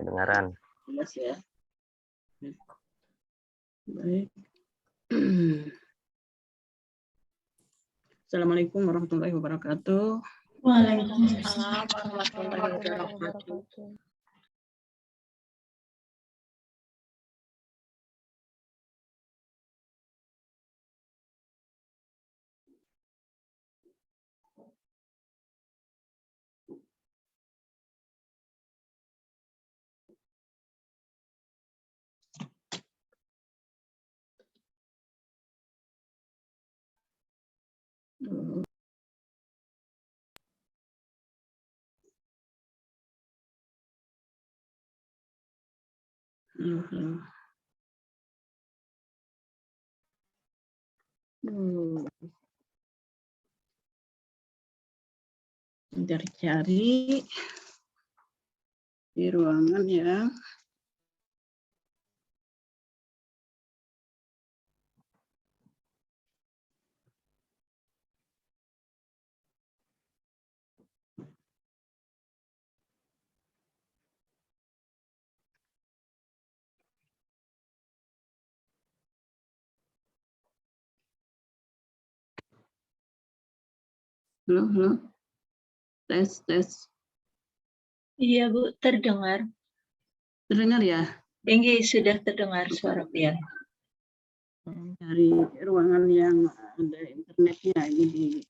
kedengaran. Jelas ya. Baik. Assalamualaikum warahmatullahi wabarakatuh. Waalaikumsalam warahmatullahi wabarakatuh. Cari-cari di ruangan ya. Halo, halo. Tes, tes. Iya Bu, terdengar. Terdengar ya? Tinggi sudah terdengar suara pian. Dari ruangan yang ada internetnya ini.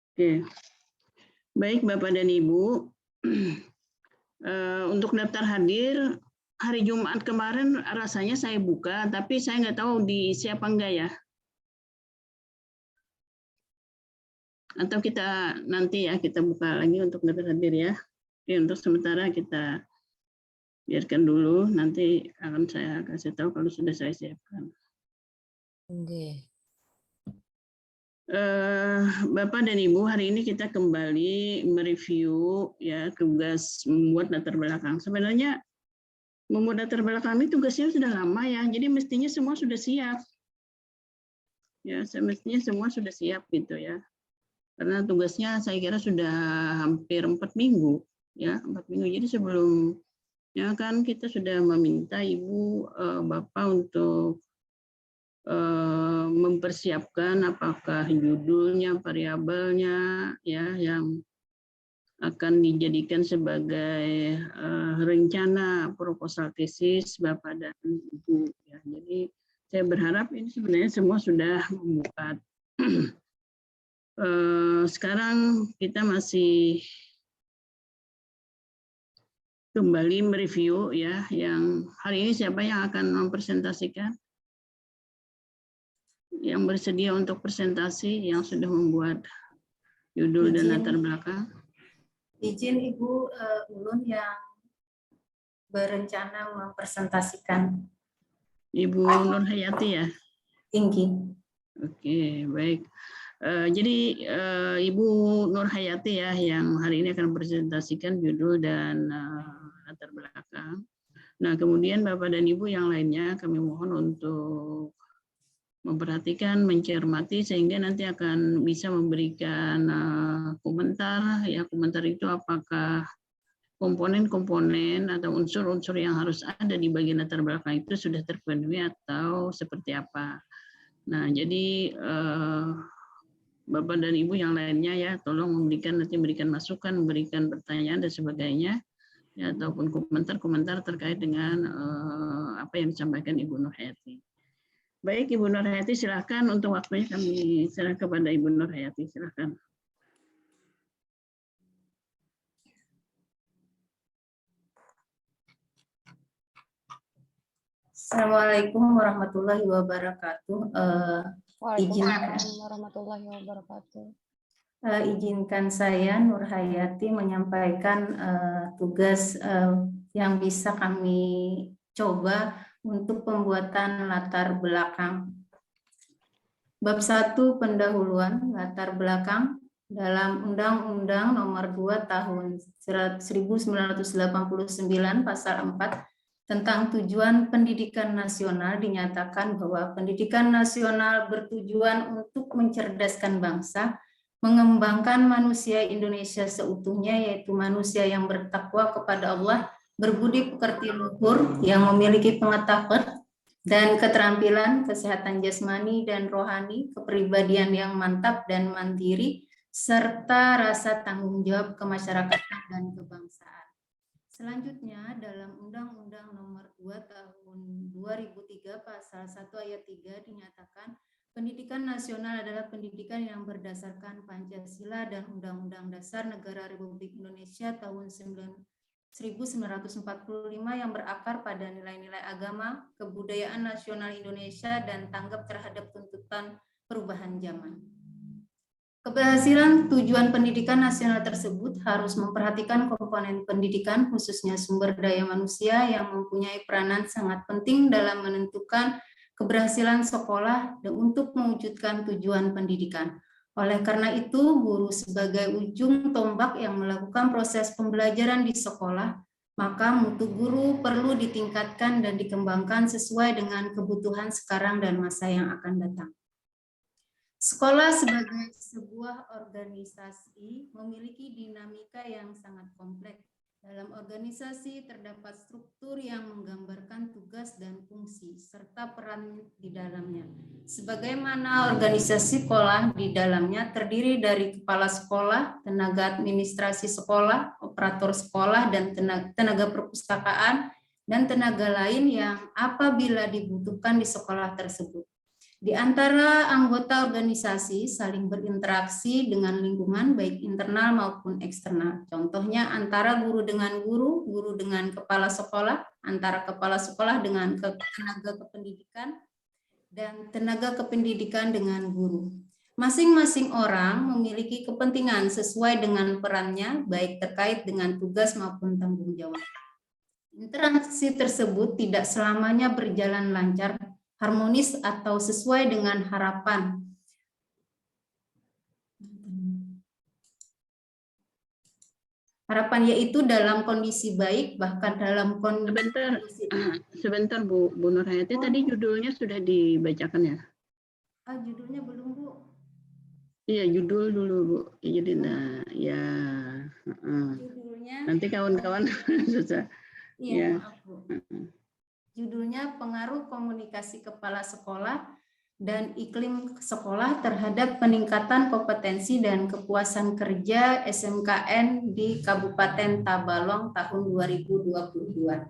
Oke. Baik Bapak dan Ibu. Untuk daftar hadir hari Jumat kemarin rasanya saya buka, tapi saya nggak tahu diisi apa enggak ya. Atau kita nanti ya kita buka lagi untuk daftar hadir ya. Oke, untuk sementara kita biarkan dulu, nanti akan saya kasih tahu kalau sudah saya siapkan. Oke. Bapak dan Ibu, hari ini kita kembali mereview ya tugas membuat latar belakang. Sebenarnya membuat latar belakang ini tugasnya sudah lama ya, jadi mestinya semua sudah siap. Ya, semestinya semua sudah siap gitu ya. Karena tugasnya saya kira sudah hampir 4 minggu ya, 4 minggu. Jadi sebelumnya kan kita sudah meminta Ibu Bapak untuk mempersiapkan apakah judulnya, variabelnya ya yang akan dijadikan sebagai rencana proposal tesis Bapak dan Ibu ya. Jadi saya berharap ini sebenarnya semua sudah membuat. Sekarang kita masih kembali mereview ya, yang hari ini siapa yang akan mempresentasikan? Yang bersedia untuk presentasi, yang sudah membuat judul dan latar belakang? Izin Ibu Ulun yang berencana mempresentasikan. Ibu Nur Hayati ya? Tinggi. Oke, baik. Jadi Ibu Nur Hayati ya yang hari ini akan presentasikan judul dan latar belakang. Nah, kemudian Bapak dan Ibu yang lainnya kami mohon untuk memperhatikan, mencermati sehingga nanti akan bisa memberikan komentar ya. Komentar itu apakah komponen-komponen atau unsur-unsur yang harus ada di bagian latar belakang itu sudah terpenuhi atau seperti apa. Nah, jadi Bapak dan Ibu yang lainnya ya tolong memberikan masukan, memberikan pertanyaan dan sebagainya ya, ataupun komentar-komentar terkait dengan apa yang disampaikan Ibu Nur Hayati. Baik, Ibu Nur Hayati, silakan untuk waktunya kami serahkan kepada Ibu Nur Hayati, silakan. Assalamualaikum warahmatullahi wabarakatuh. Waalaikumsalam warahmatullahi wabarakatuh. Izinkan saya Nur Hayati menyampaikan tugas yang bisa kami coba untuk pembuatan latar belakang. Bab 1 pendahuluan latar belakang dalam Undang-Undang Nomor 2 Tahun 1989 Pasal 4 tentang tujuan pendidikan nasional dinyatakan bahwa pendidikan nasional bertujuan untuk mencerdaskan bangsa, mengembangkan manusia Indonesia seutuhnya, yaitu manusia yang bertakwa kepada Allah, berbudi pekerti luhur, yang memiliki pengetahuan dan keterampilan, kesehatan jasmani dan rohani, kepribadian yang mantap dan mandiri, serta rasa tanggung jawab kemasyarakatan dan kebangsaan. Selanjutnya, dalam Undang-Undang Nomor 2 Tahun 2003 Pasal 1 Ayat 3 dinyatakan, pendidikan nasional adalah pendidikan yang berdasarkan Pancasila dan Undang-Undang Dasar Negara Republik Indonesia tahun 1945 yang berakar pada nilai-nilai agama, kebudayaan nasional Indonesia, dan tanggap terhadap tuntutan perubahan zaman. Keberhasilan tujuan pendidikan nasional tersebut harus memperhatikan komponen pendidikan, khususnya sumber daya manusia yang mempunyai peranan sangat penting dalam menentukan keberhasilan sekolah dan untuk mewujudkan tujuan pendidikan. Oleh karena itu, guru sebagai ujung tombak yang melakukan proses pembelajaran di sekolah, maka mutu guru perlu ditingkatkan dan dikembangkan sesuai dengan kebutuhan sekarang dan masa yang akan datang. Sekolah sebagai sebuah organisasi memiliki dinamika yang sangat kompleks. Dalam organisasi terdapat struktur yang menggambarkan tugas dan fungsi serta peran di dalamnya. Sebagaimana organisasi sekolah di dalamnya terdiri dari kepala sekolah, tenaga administrasi sekolah, operator sekolah, dan tenaga perpustakaan, dan tenaga lain yang apabila dibutuhkan di sekolah tersebut. Di antara anggota organisasi saling berinteraksi dengan lingkungan baik internal maupun eksternal. Contohnya antara guru dengan guru, guru dengan kepala sekolah, antara kepala sekolah dengan tenaga kependidikan, dan tenaga kependidikan dengan guru. Masing-masing orang memiliki kepentingan sesuai dengan perannya, baik terkait dengan tugas maupun tanggung jawab. Interaksi tersebut tidak selamanya berjalan lancar, harmonis, atau sesuai dengan harapan. Harapan yaitu dalam kondisi baik, bahkan dalam kondisi... Sebentar Bu Nurhayati, tadi judulnya sudah dibacakan ya? Judulnya belum Bu. Iya, judul dulu Bu. Jadi ya. Judulnya. Nanti kawan-kawan susah. Iya, maaf Bu. Judulnya Pengaruh Komunikasi Kepala Sekolah dan Iklim Sekolah terhadap Peningkatan Kompetensi dan Kepuasan Kerja SMKN di Kabupaten Tabalong tahun 2022.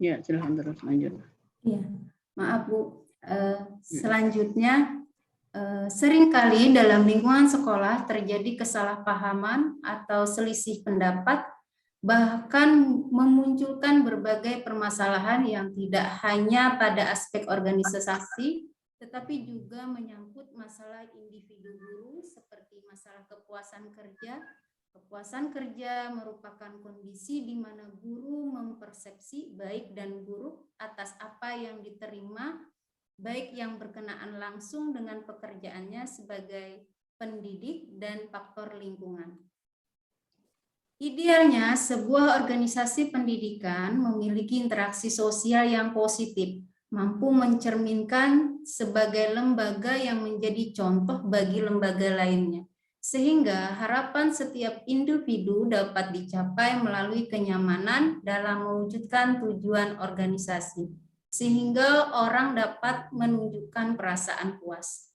Ya, silakan terus lanjut. Iya, maaf Bu. Selanjutnya, seringkali dalam lingkungan sekolah terjadi kesalahpahaman atau selisih pendapat, bahkan memunculkan berbagai permasalahan yang tidak hanya pada aspek organisasi, tetapi juga menyangkut masalah individu guru seperti masalah kepuasan kerja. Kepuasan kerja merupakan kondisi di mana guru mempersepsi baik dan buruk atas apa yang diterima, baik yang berkenaan langsung dengan pekerjaannya sebagai pendidik dan faktor lingkungan. Idealnya, sebuah organisasi pendidikan memiliki interaksi sosial yang positif, mampu mencerminkan sebagai lembaga yang menjadi contoh bagi lembaga lainnya, sehingga harapan setiap individu dapat dicapai melalui kenyamanan dalam mewujudkan tujuan organisasi, sehingga orang dapat menunjukkan perasaan puas.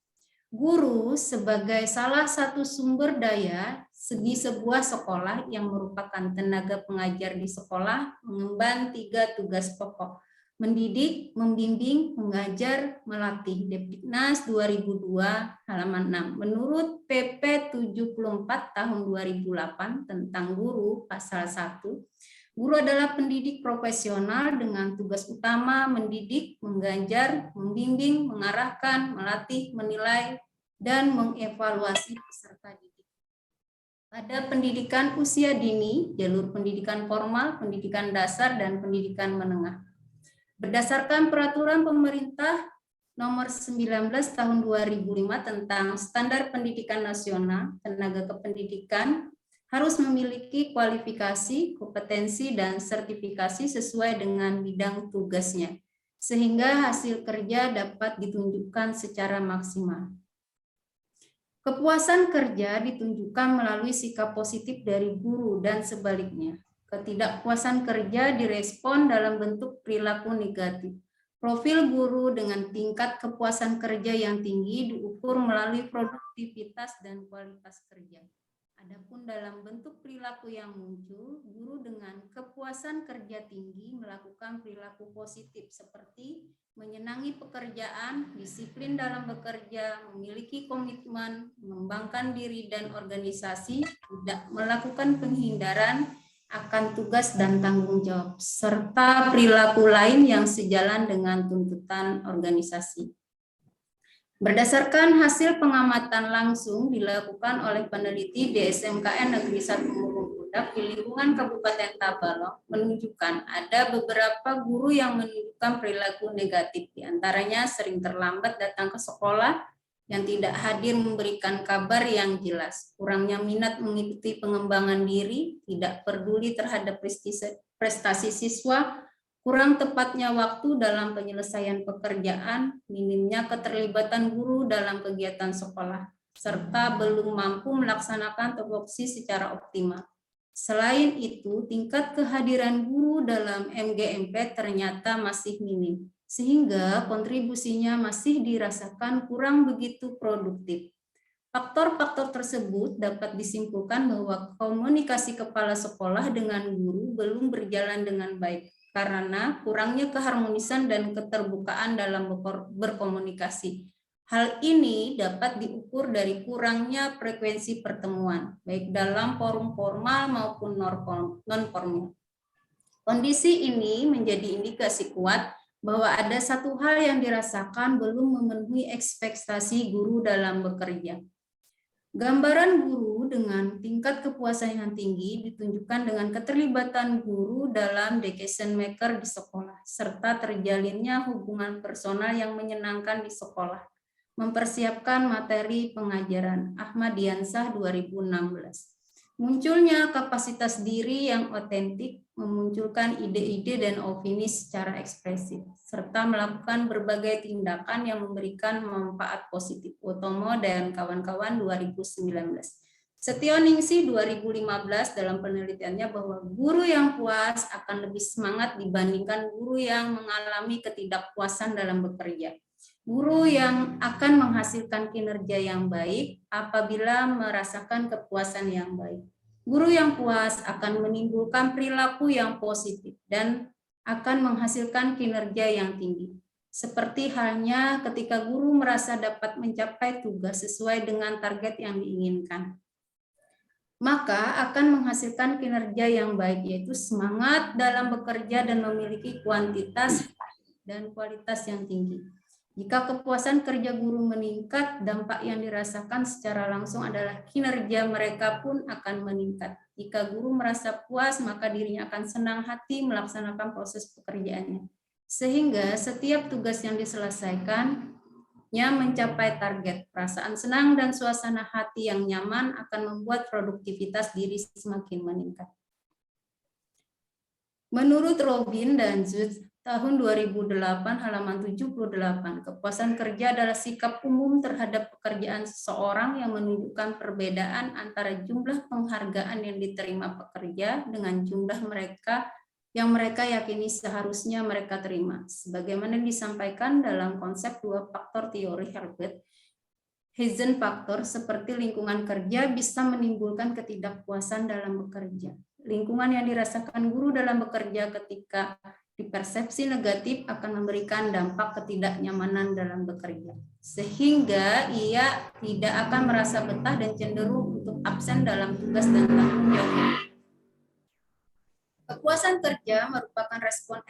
Guru sebagai salah satu sumber daya di sebuah sekolah yang merupakan tenaga pengajar di sekolah mengemban 3 tugas pokok: mendidik, membimbing, mengajar, melatih. Depdiknas 2002 halaman 6. Menurut PP 74 tahun 2008 tentang guru pasal 1, guru adalah pendidik profesional dengan tugas utama mendidik, mengajar, membimbing, mengarahkan, melatih, menilai, dan mengevaluasi peserta didik. Pada pendidikan usia dini, jalur pendidikan formal, pendidikan dasar, dan pendidikan menengah. Berdasarkan peraturan pemerintah nomor 19 tahun 2005 tentang standar pendidikan nasional, tenaga kependidikan harus memiliki kualifikasi, kompetensi, dan sertifikasi sesuai dengan bidang tugasnya. sehingga hasil kerja dapat ditunjukkan secara maksimal. Kepuasan kerja ditunjukkan melalui sikap positif dari guru dan sebaliknya. Ketidakpuasan kerja direspon dalam bentuk perilaku negatif. Profil guru dengan tingkat kepuasan kerja yang tinggi diukur melalui produktivitas dan kualitas kerja. Adapun dalam bentuk perilaku yang muncul, guru dengan kepuasan kerja tinggi melakukan perilaku positif seperti menyenangi pekerjaan, disiplin dalam bekerja, memiliki komitmen, mengembangkan diri dan organisasi, tidak melakukan penghindaran akan tugas dan tanggung jawab, serta perilaku lain yang sejalan dengan tuntutan organisasi. Berdasarkan hasil pengamatan langsung dilakukan oleh peneliti di SMKN Negeri 1 Murungkudak di lingkungan Kabupaten Tabalong menunjukkan ada beberapa guru yang menunjukkan perilaku negatif, diantaranya sering terlambat datang ke sekolah, yang tidak hadir memberikan kabar yang jelas, kurangnya minat mengikuti pengembangan diri, tidak peduli terhadap prestasi siswa, kurang tepatnya waktu dalam penyelesaian pekerjaan, minimnya keterlibatan guru dalam kegiatan sekolah, serta belum mampu melaksanakan tupoksi secara optimal. Selain itu, tingkat kehadiran guru dalam MGMP ternyata masih minim, sehingga kontribusinya masih dirasakan kurang begitu produktif. Faktor-faktor tersebut dapat disimpulkan bahwa komunikasi kepala sekolah dengan guru belum berjalan dengan baik, karena kurangnya keharmonisan dan keterbukaan dalam berkomunikasi. Hal ini dapat diukur dari kurangnya frekuensi pertemuan, baik dalam forum formal maupun non-formal. Kondisi ini menjadi indikasi kuat bahwa ada satu hal yang dirasakan belum memenuhi ekspektasi guru dalam bekerja. Gambaran guru dengan tingkat kepuasan yang tinggi ditunjukkan dengan keterlibatan guru dalam decision maker di sekolah, serta terjalinnya hubungan personal yang menyenangkan di sekolah. Mempersiapkan materi pengajaran. Ahmad Diansah 2016. Munculnya kapasitas diri yang otentik, memunculkan ide-ide dan opini secara ekspresif, serta melakukan berbagai tindakan yang memberikan manfaat positif. Utomo dan kawan-kawan 2019. Setioningsi 2015 dalam penelitiannya bahwa guru yang puas akan lebih semangat dibandingkan guru yang mengalami ketidakpuasan dalam bekerja. Guru yang akan menghasilkan kinerja yang baik apabila merasakan kepuasan yang baik. Guru yang puas akan menimbulkan perilaku yang positif dan akan menghasilkan kinerja yang tinggi. Seperti halnya ketika guru merasa dapat mencapai tugas sesuai dengan target yang diinginkan, maka akan menghasilkan kinerja yang baik, yaitu semangat dalam bekerja dan memiliki kuantitas dan kualitas yang tinggi. Jika kepuasan kerja guru meningkat, dampak yang dirasakan secara langsung adalah kinerja mereka pun akan meningkat. Jika guru merasa puas, maka dirinya akan senang hati melaksanakan proses pekerjaannya. Sehingga setiap tugas yang diselesaikannya mencapai target. Perasaan senang dan suasana hati yang nyaman akan membuat produktivitas diri semakin meningkat. Menurut Robin dan Zutz, tahun 2008 halaman 78, kepuasan kerja adalah sikap umum terhadap pekerjaan seseorang yang menunjukkan perbedaan antara jumlah penghargaan yang diterima pekerja dengan jumlah yang mereka yakini seharusnya mereka terima. Sebagaimana disampaikan dalam konsep dua faktor teori Herbert Heizen faktor seperti lingkungan kerja bisa menimbulkan ketidakpuasan dalam bekerja. Lingkungan yang dirasakan guru dalam bekerja ketika dipersepsi negatif akan memberikan dampak ketidaknyamanan dalam bekerja, sehingga ia tidak akan merasa betah dan cenderung untuk absen dalam tugas dan tanggung jawab. Kepuasan kerja merupakan respon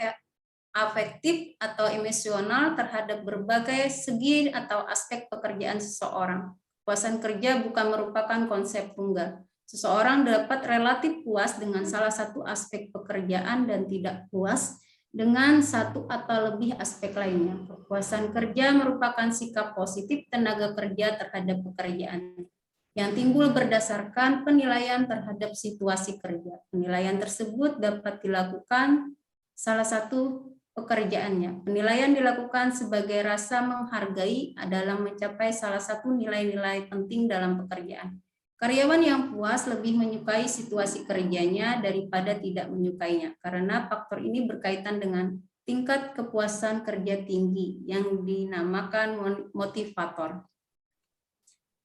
afektif atau emosional terhadap berbagai segi atau aspek pekerjaan seseorang. Kepuasan kerja bukan merupakan konsep tunggal. Seseorang dapat relatif puas dengan salah satu aspek pekerjaan dan tidak puas dengan satu atau lebih aspek lainnya. Kepuasan kerja merupakan sikap positif tenaga kerja terhadap pekerjaan yang timbul berdasarkan penilaian terhadap situasi kerja. Penilaian tersebut dapat dilakukan salah satu pekerjaannya. Penilaian dilakukan sebagai rasa menghargai dalam mencapai salah satu nilai-nilai penting dalam pekerjaan. Karyawan yang puas lebih menyukai situasi kerjanya daripada tidak menyukainya, karena faktor ini berkaitan dengan tingkat kepuasan kerja tinggi yang dinamakan motivator.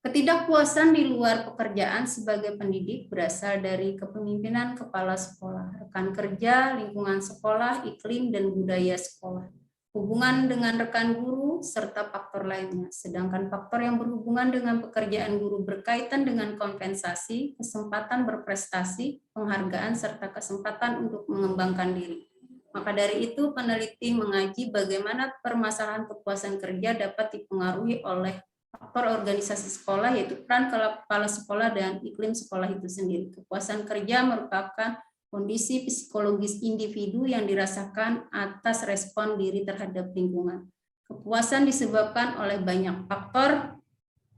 Ketidakpuasan di luar pekerjaan sebagai pendidik berasal dari kepemimpinan kepala sekolah, rekan kerja, lingkungan sekolah, iklim, dan budaya sekolah, hubungan dengan rekan guru, serta faktor lainnya. Sedangkan faktor yang berhubungan dengan pekerjaan guru berkaitan dengan kompensasi, kesempatan berprestasi, penghargaan, serta kesempatan untuk mengembangkan diri. Maka dari itu, peneliti mengaji bagaimana permasalahan kepuasan kerja dapat dipengaruhi oleh faktor organisasi sekolah, yaitu peran kepala sekolah dan iklim sekolah itu sendiri. Kepuasan kerja merupakan kondisi psikologis individu yang dirasakan atas respon diri terhadap lingkungan. Kepuasan disebabkan oleh banyak faktor,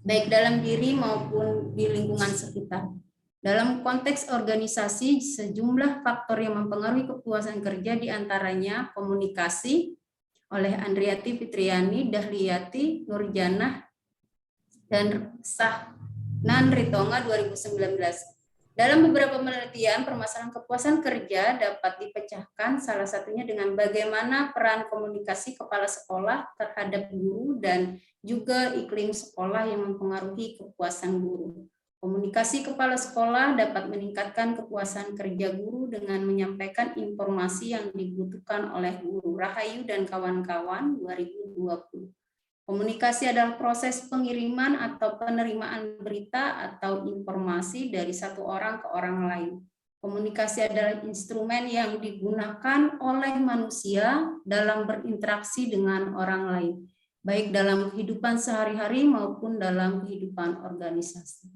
baik dalam diri maupun di lingkungan sekitar. Dalam konteks organisasi, sejumlah faktor yang mempengaruhi kepuasan kerja diantaranya komunikasi oleh Andriati Fitriani, Dahliati, Nurjanah, dan Sahnan Ritonga 2019. Dalam beberapa penelitian, permasalahan kepuasan kerja dapat dipecahkan salah satunya dengan bagaimana peran komunikasi kepala sekolah terhadap guru dan juga iklim sekolah yang mempengaruhi kepuasan guru. Komunikasi kepala sekolah dapat meningkatkan kepuasan kerja guru dengan menyampaikan informasi yang dibutuhkan oleh guru. Rahayu dan kawan-kawan 2020. Komunikasi adalah proses pengiriman atau penerimaan berita atau informasi dari satu orang ke orang lain. Komunikasi adalah instrumen yang digunakan oleh manusia dalam berinteraksi dengan orang lain, baik dalam kehidupan sehari-hari maupun dalam kehidupan organisasi.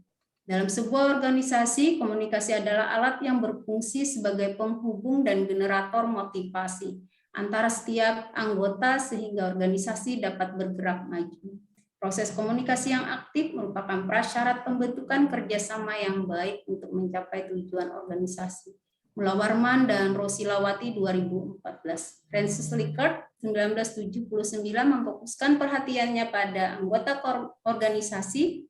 Dalam sebuah organisasi, komunikasi adalah alat yang berfungsi sebagai penghubung dan generator motivasi antara setiap anggota sehingga organisasi dapat bergerak maju. Proses komunikasi yang aktif merupakan prasyarat pembentukan kerjasama yang baik untuk mencapai tujuan organisasi. Mula Warman dan Rosilawati 2014. Francis Likert 1979 memfokuskan perhatiannya pada anggota organisasi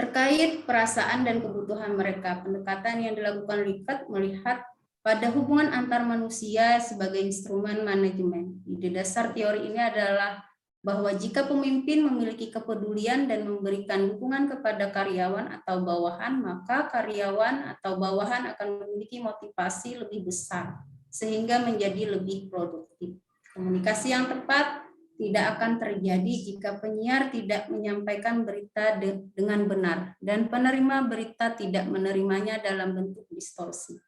terkait perasaan dan kebutuhan mereka. Pendekatan yang dilakukan Likert melihat pada hubungan antar manusia sebagai instrumen manajemen. Ide dasar teori ini adalah bahwa jika pemimpin memiliki kepedulian dan memberikan dukungan kepada karyawan atau bawahan, maka karyawan atau bawahan akan memiliki motivasi lebih besar, sehingga menjadi lebih produktif. Komunikasi yang tepat tidak akan terjadi jika penyiar tidak menyampaikan berita dengan benar, dan penerima berita tidak menerimanya dalam bentuk distorsi.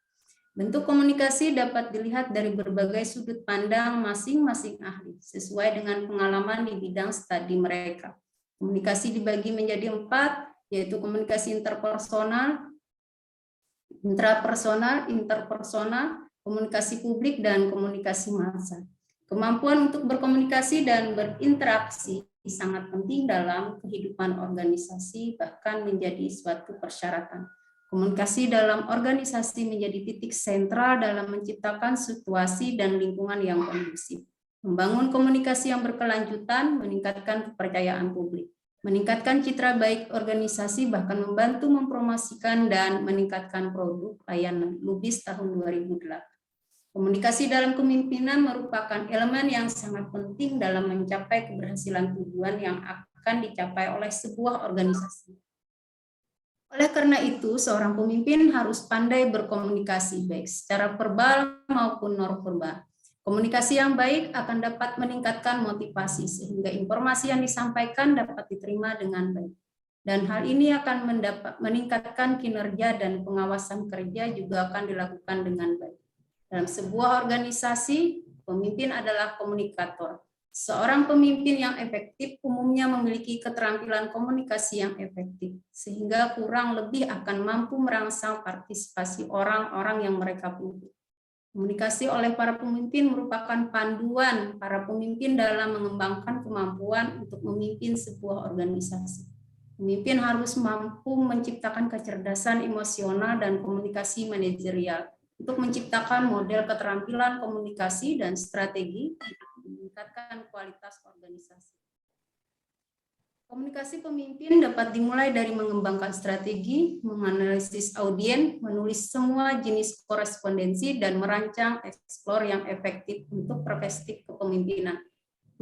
Bentuk komunikasi dapat dilihat dari berbagai sudut pandang masing-masing ahli, sesuai dengan pengalaman di bidang studi mereka. Komunikasi dibagi menjadi 4, yaitu komunikasi interpersonal, intrapersonal, interpersonal, komunikasi publik, dan komunikasi massa. Kemampuan untuk berkomunikasi dan berinteraksi sangat penting dalam kehidupan organisasi, bahkan menjadi suatu persyaratan. Komunikasi dalam organisasi menjadi titik sentral dalam menciptakan situasi dan lingkungan yang kondusif. Membangun komunikasi yang berkelanjutan, meningkatkan kepercayaan publik, meningkatkan citra baik organisasi, bahkan membantu mempromosikan dan meningkatkan produk layanan. Lubis tahun 2008. Komunikasi dalam kepemimpinan merupakan elemen yang sangat penting dalam mencapai keberhasilan tujuan yang akan dicapai oleh sebuah organisasi. Oleh karena itu, seorang pemimpin harus pandai berkomunikasi, baik secara verbal maupun non-verbal. Komunikasi yang baik akan dapat meningkatkan motivasi, sehingga informasi yang disampaikan dapat diterima dengan baik. Dan hal ini akan meningkatkan kinerja dan pengawasan kerja juga akan dilakukan dengan baik. Dalam sebuah organisasi, pemimpin adalah komunikator. Seorang pemimpin yang efektif umumnya memiliki keterampilan komunikasi yang efektif, sehingga kurang lebih akan mampu merangsang partisipasi orang-orang yang mereka pilih. Komunikasi oleh para pemimpin merupakan panduan para pemimpin dalam mengembangkan kemampuan untuk memimpin sebuah organisasi. Pemimpin harus mampu menciptakan kecerdasan emosional dan komunikasi manajerial, untuk menciptakan model keterampilan komunikasi dan strategi untuk meningkatkan kualitas organisasi. Komunikasi pemimpin dapat dimulai dari mengembangkan strategi, menganalisis audiens, menulis semua jenis korespondensi, dan merancang eksplor yang efektif untuk perspektif kepemimpinan.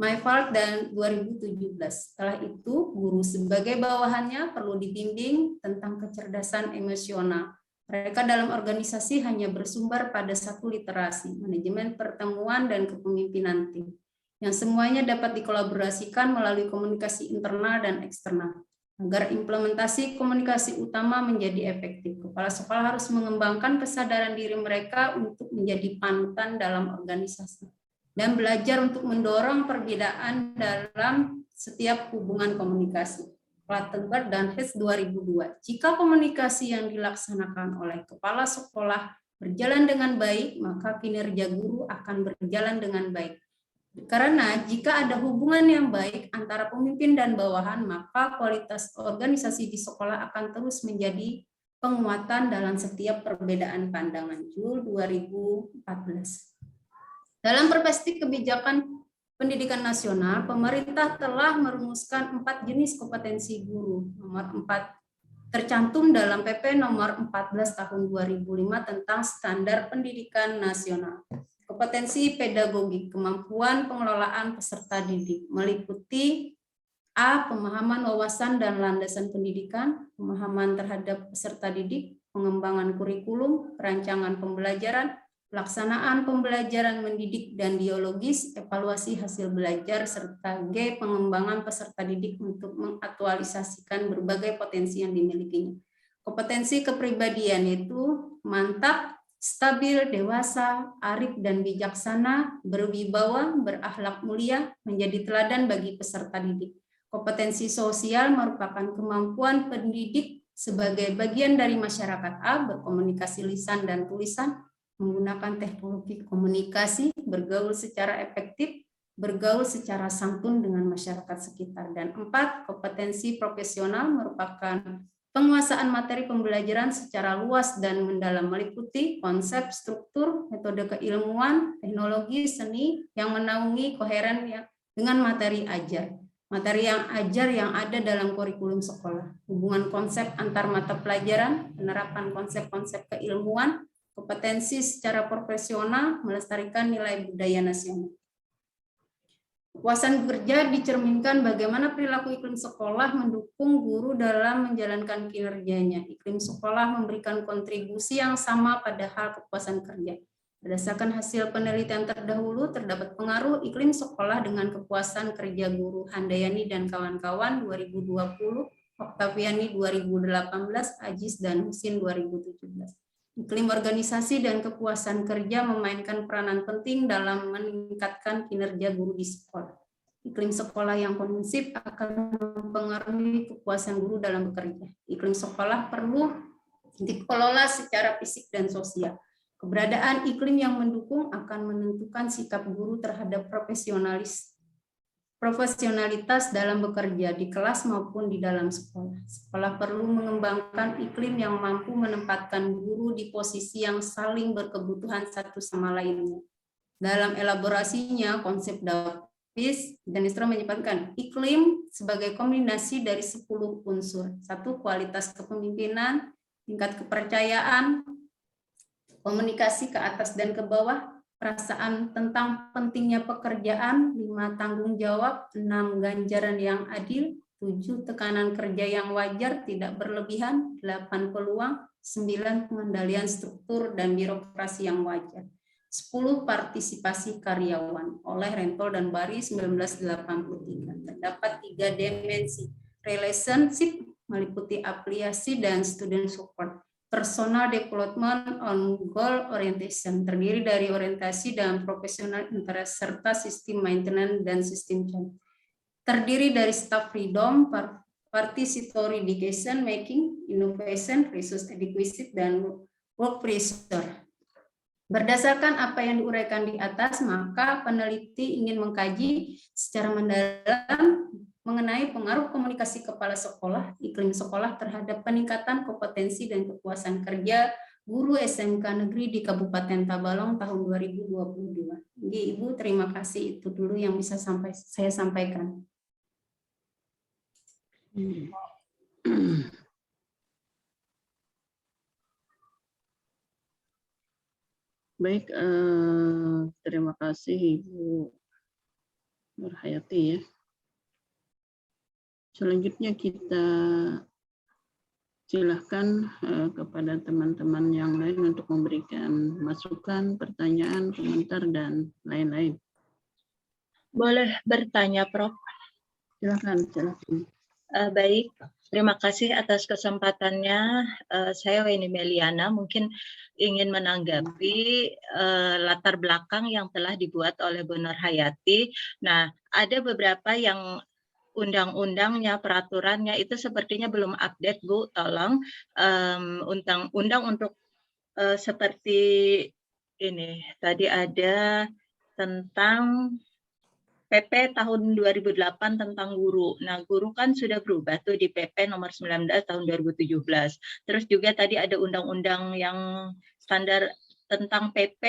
Maifalt dan 2017. Setelah itu, guru sebagai bawahannya perlu dibimbing tentang kecerdasan emosional. Mereka dalam organisasi hanya bersumber pada satu literasi, manajemen pertemuan dan kepemimpinan tim, yang semuanya dapat dikolaborasikan melalui komunikasi internal dan eksternal. Agar implementasi komunikasi utama menjadi efektif, kepala sekolah harus mengembangkan kesadaran diri mereka untuk menjadi panutan dalam organisasi dan belajar untuk mendorong perbedaan dalam setiap hubungan komunikasi. Plattenberg dan Hess 2002. Jika komunikasi yang dilaksanakan oleh kepala sekolah berjalan dengan baik, maka kinerja guru akan berjalan dengan baik. Karena jika ada hubungan yang baik antara pemimpin dan bawahan, maka kualitas organisasi di sekolah akan terus menjadi penguatan dalam setiap perbedaan pandangan. Jul 2014. Dalam perspektif kebijakan pendidikan nasional, pemerintah telah merumuskan 4 jenis kompetensi guru. Nomor 4 tercantum dalam PP nomor 14 tahun 2005 tentang standar pendidikan nasional. Kompetensi pedagogik, kemampuan pengelolaan peserta didik, meliputi A. Pemahaman wawasan dan landasan pendidikan, pemahaman terhadap peserta didik, pengembangan kurikulum, perancangan pembelajaran, pelaksanaan pembelajaran mendidik dan dialogis, evaluasi hasil belajar, serta G. Pengembangan peserta didik untuk mengaktualisasikan berbagai potensi yang dimilikinya. Kompetensi kepribadian itu mantap, stabil, dewasa, arif dan bijaksana, berwibawa, berakhlak mulia, menjadi teladan bagi peserta didik. Kompetensi sosial merupakan kemampuan pendidik sebagai bagian dari masyarakat A, berkomunikasi lisan dan tulisan, menggunakan teknologi komunikasi, bergaul secara efektif, bergaul secara santun dengan masyarakat sekitar. Dan 4, kompetensi profesional merupakan penguasaan materi pembelajaran secara luas dan mendalam, meliputi konsep, struktur, metode keilmuan, teknologi, seni yang menaungi koheren dengan materi ajar. Materi yang ajar yang ada dalam kurikulum sekolah, hubungan konsep antar mata pelajaran, penerapan konsep-konsep keilmuan, kompetensi secara profesional, melestarikan nilai budaya nasional. Kepuasan bekerja dicerminkan bagaimana perilaku iklim sekolah mendukung guru dalam menjalankan kinerjanya. Iklim sekolah memberikan kontribusi yang sama pada hal kepuasan kerja. Berdasarkan hasil penelitian terdahulu, terdapat pengaruh iklim sekolah dengan kepuasan kerja guru. Handayani dan kawan-kawan 2020, Oktaviani 2018, Ajis dan Husin 2017. Iklim organisasi dan kepuasan kerja memainkan peranan penting dalam meningkatkan kinerja guru di sekolah. Iklim sekolah yang kondusif akan mempengaruhi kepuasan guru dalam bekerja. Iklim sekolah perlu dikelola secara fisik dan sosial. Keberadaan iklim yang mendukung akan menentukan sikap guru terhadap profesionalitas dalam bekerja di kelas maupun di dalam sekolah. Sekolah perlu mengembangkan iklim yang mampu menempatkan guru di posisi yang saling berkebutuhan satu sama lainnya. Dalam elaborasinya, konsep Davis dan Isra menyebutkan iklim sebagai kombinasi dari 10 unsur. 1. Kualitas kepemimpinan, tingkat kepercayaan, komunikasi ke atas dan ke bawah, perasaan tentang pentingnya pekerjaan, 5. Tanggung jawab, 6. Ganjaran yang adil, 7. Tekanan kerja yang wajar, tidak berlebihan, 8. Peluang, 9. Pengendalian struktur dan birokrasi yang wajar, 10. Partisipasi karyawan, oleh Rentol dan Bari 1983. Terdapat 3 dimensi, relationship, meliputi afiliasi dan student support. Personal development on goal orientation, terdiri dari orientasi dan profesional interest serta sistem maintenance dan sistem change. Terdiri dari staff freedom, participatory decision making, innovation, resource adequacy, dan work pressure. Berdasarkan apa yang diuraikan di atas, maka peneliti ingin mengkaji secara mendalam mengenai pengaruh komunikasi kepala sekolah, iklim sekolah terhadap peningkatan kompetensi dan kepuasan kerja guru SMK Negeri di Kabupaten Tabalong tahun 2022. Jadi Ibu, terima kasih, itu dulu yang bisa saya sampaikan. Baik, terima kasih Ibu Nurhayati ya. Selanjutnya kita silahkan kepada teman-teman yang lain untuk memberikan masukan, pertanyaan, komentar, dan lain-lain. Boleh bertanya, Prof? Silahkan. Baik, terima kasih atas kesempatannya. Saya Weni Meliana, mungkin ingin menanggapi latar belakang yang telah dibuat oleh Bu Nurhayati. Nah, ada beberapa yang undang-undangnya, peraturannya itu sepertinya belum update, Bu. Tolong undang-undang untuk seperti ini. Tadi ada tentang PP tahun 2008 tentang guru. Nah, guru kan sudah berubah tuh di PP nomor 19 tahun 2017. Terus juga tadi ada undang-undang yang standar tentang PP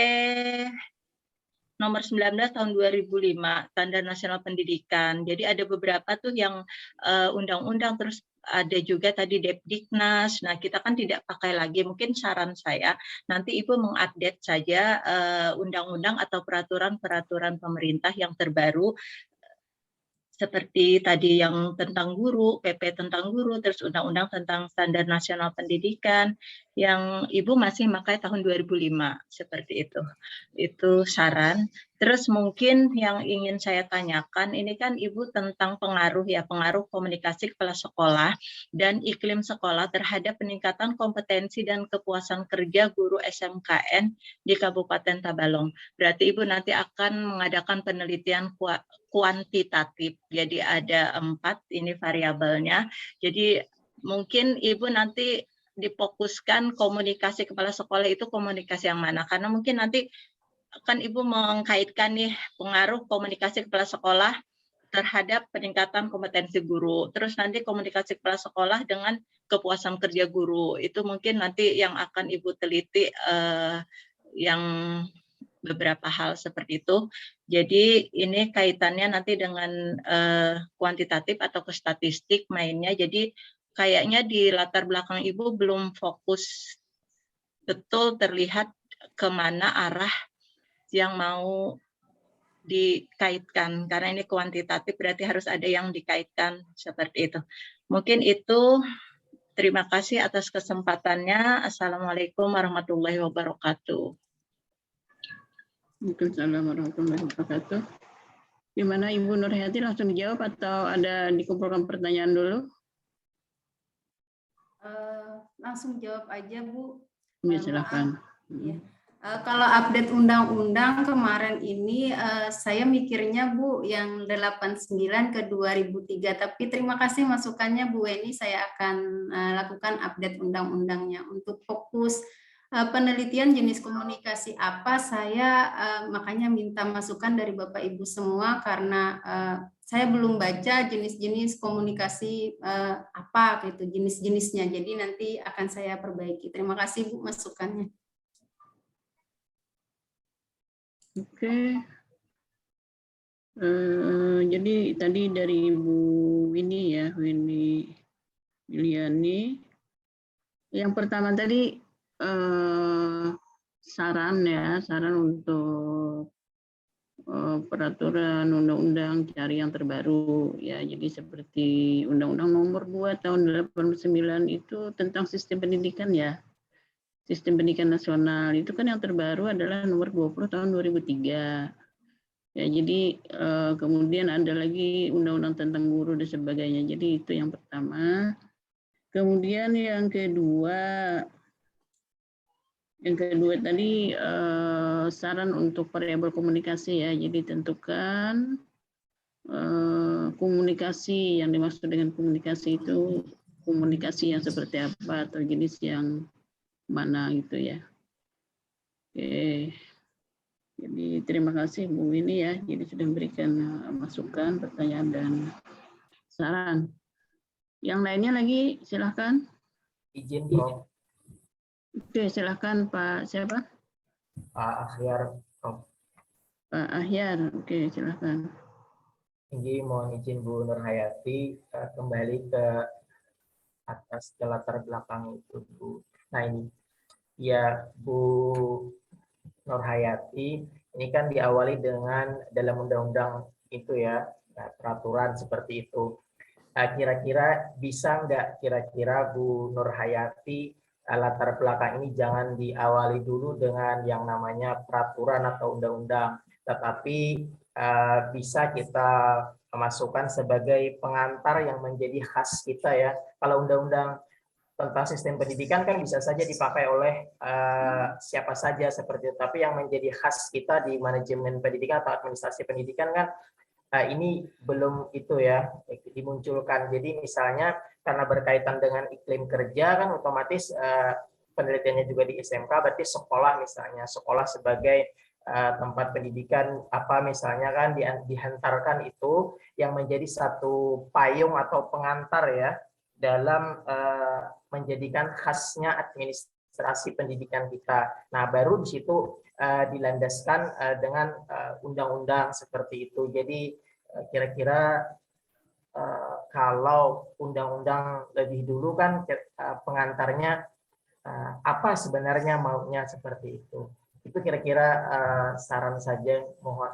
nomor 19 tahun 2005, Standar Nasional Pendidikan. Jadi ada beberapa tuh yang undang-undang, terus ada juga tadi Depdiknas. Nah, kita kan tidak pakai lagi. Mungkin saran saya, nanti Ibu mengupdate saja undang-undang atau peraturan-peraturan pemerintah yang terbaru, seperti tadi yang tentang guru, PP tentang guru, terus undang-undang tentang Standar Nasional Pendidikan, yang Ibu masih pakai tahun 2005, seperti itu. Itu saran. Terus mungkin yang ingin saya tanyakan, ini kan Ibu tentang pengaruh komunikasi kepala sekolah dan iklim sekolah terhadap peningkatan kompetensi dan kepuasan kerja guru SMKN di Kabupaten Tabalong. Berarti Ibu nanti akan mengadakan penelitian kuantitatif. Jadi ada 4 ini variabelnya. Jadi mungkin Ibu nanti difokuskan komunikasi kepala sekolah itu komunikasi yang mana? Karena mungkin nanti kan Ibu mengkaitkan nih pengaruh komunikasi kepala sekolah terhadap peningkatan kompetensi guru. Terus nanti komunikasi kepala sekolah dengan kepuasan kerja guru. Itu mungkin nanti yang akan Ibu teliti yang beberapa hal seperti itu. Jadi ini kaitannya nanti dengan kuantitatif atau ke statistik mainnya. Jadi kayaknya di latar belakang Ibu belum fokus betul terlihat kemana arah yang mau dikaitkan. Karena ini kuantitatif berarti harus ada yang dikaitkan seperti itu. Mungkin itu. Terima kasih atas kesempatannya. Assalamualaikum warahmatullahi wabarakatuh. Waalaikumsalam warahmatullahi wabarakatuh. Gimana Ibu Nurhayati, langsung dijawab atau ada dikumpulkan pertanyaan dulu? Langsung jawab aja, Bu. Ya, silakan. Ya. Kalau update undang-undang kemarin ini saya mikirnya Bu yang 89 ke 2003, tapi terima kasih masukannya Bu Weni, saya akan lakukan update undang-undangnya. Untuk fokus penelitian jenis komunikasi apa, saya makanya minta masukan dari Bapak Ibu semua karena saya belum baca jenis-jenis komunikasi apa gitu, jenis-jenisnya. Jadi nanti akan saya perbaiki. Terima kasih Bu masukannya. Oke. Jadi tadi dari Ibu Winnie ya, Winnie Miliani. Yang pertama tadi saran untuk peraturan undang-undang cari yang terbaru ya. Jadi seperti Undang-Undang Nomor 2 Tahun 89 itu tentang sistem pendidikan ya. Sistem pendidikan nasional itu kan yang terbaru adalah nomor 20 tahun 2003. Ya, jadi kemudian ada lagi undang-undang tentang guru dan sebagainya. Jadi itu yang pertama. Kemudian yang kedua tadi saran untuk variabel komunikasi ya. Jadi tentukan komunikasi, yang dimaksud dengan komunikasi itu komunikasi yang seperti apa atau jenis yang mana gitu ya. Oke. Jadi terima kasih Bu Winnie ya. Jadi sudah memberikan masukan, pertanyaan dan saran. Yang lainnya lagi silahkan. Izin Prof. Oke, silakan Pak siapa? Pak Ahyar. Pak Ahyar. Oke, silakan. Tinggi mohon izin Bu Nurhayati kembali ke atas ke latar belakang itu Bu. Nah ini ya Bu Nurhayati, ini kan diawali dengan dalam undang-undang itu ya, peraturan seperti itu. Kira-kira bisa nggak kira-kira Bu Nurhayati latar belakang ini jangan diawali dulu dengan yang namanya peraturan atau undang-undang, tetapi bisa kita masukkan sebagai pengantar yang menjadi khas kita ya. Kalau undang-undang tentang sistem pendidikan kan bisa saja dipakai oleh siapa saja seperti itu, tapi yang menjadi khas kita di manajemen pendidikan atau administrasi pendidikan kan ini belum itu ya dimunculkan. Jadi misalnya karena berkaitan dengan iklim kerja kan otomatis penelitiannya juga di SMK, berarti sekolah misalnya, sekolah sebagai tempat pendidikan apa misalnya kan dihantarkan itu yang menjadi satu payung atau pengantar ya dalam menjadikan khasnya administrasi pendidikan kita. Nah, baru di situ dilandaskan dengan undang-undang seperti itu. Jadi kira-kira kalau undang-undang lebih dulu kan pengantarnya apa sebenarnya maunya seperti itu. Itu kira-kira saran saja. Mohon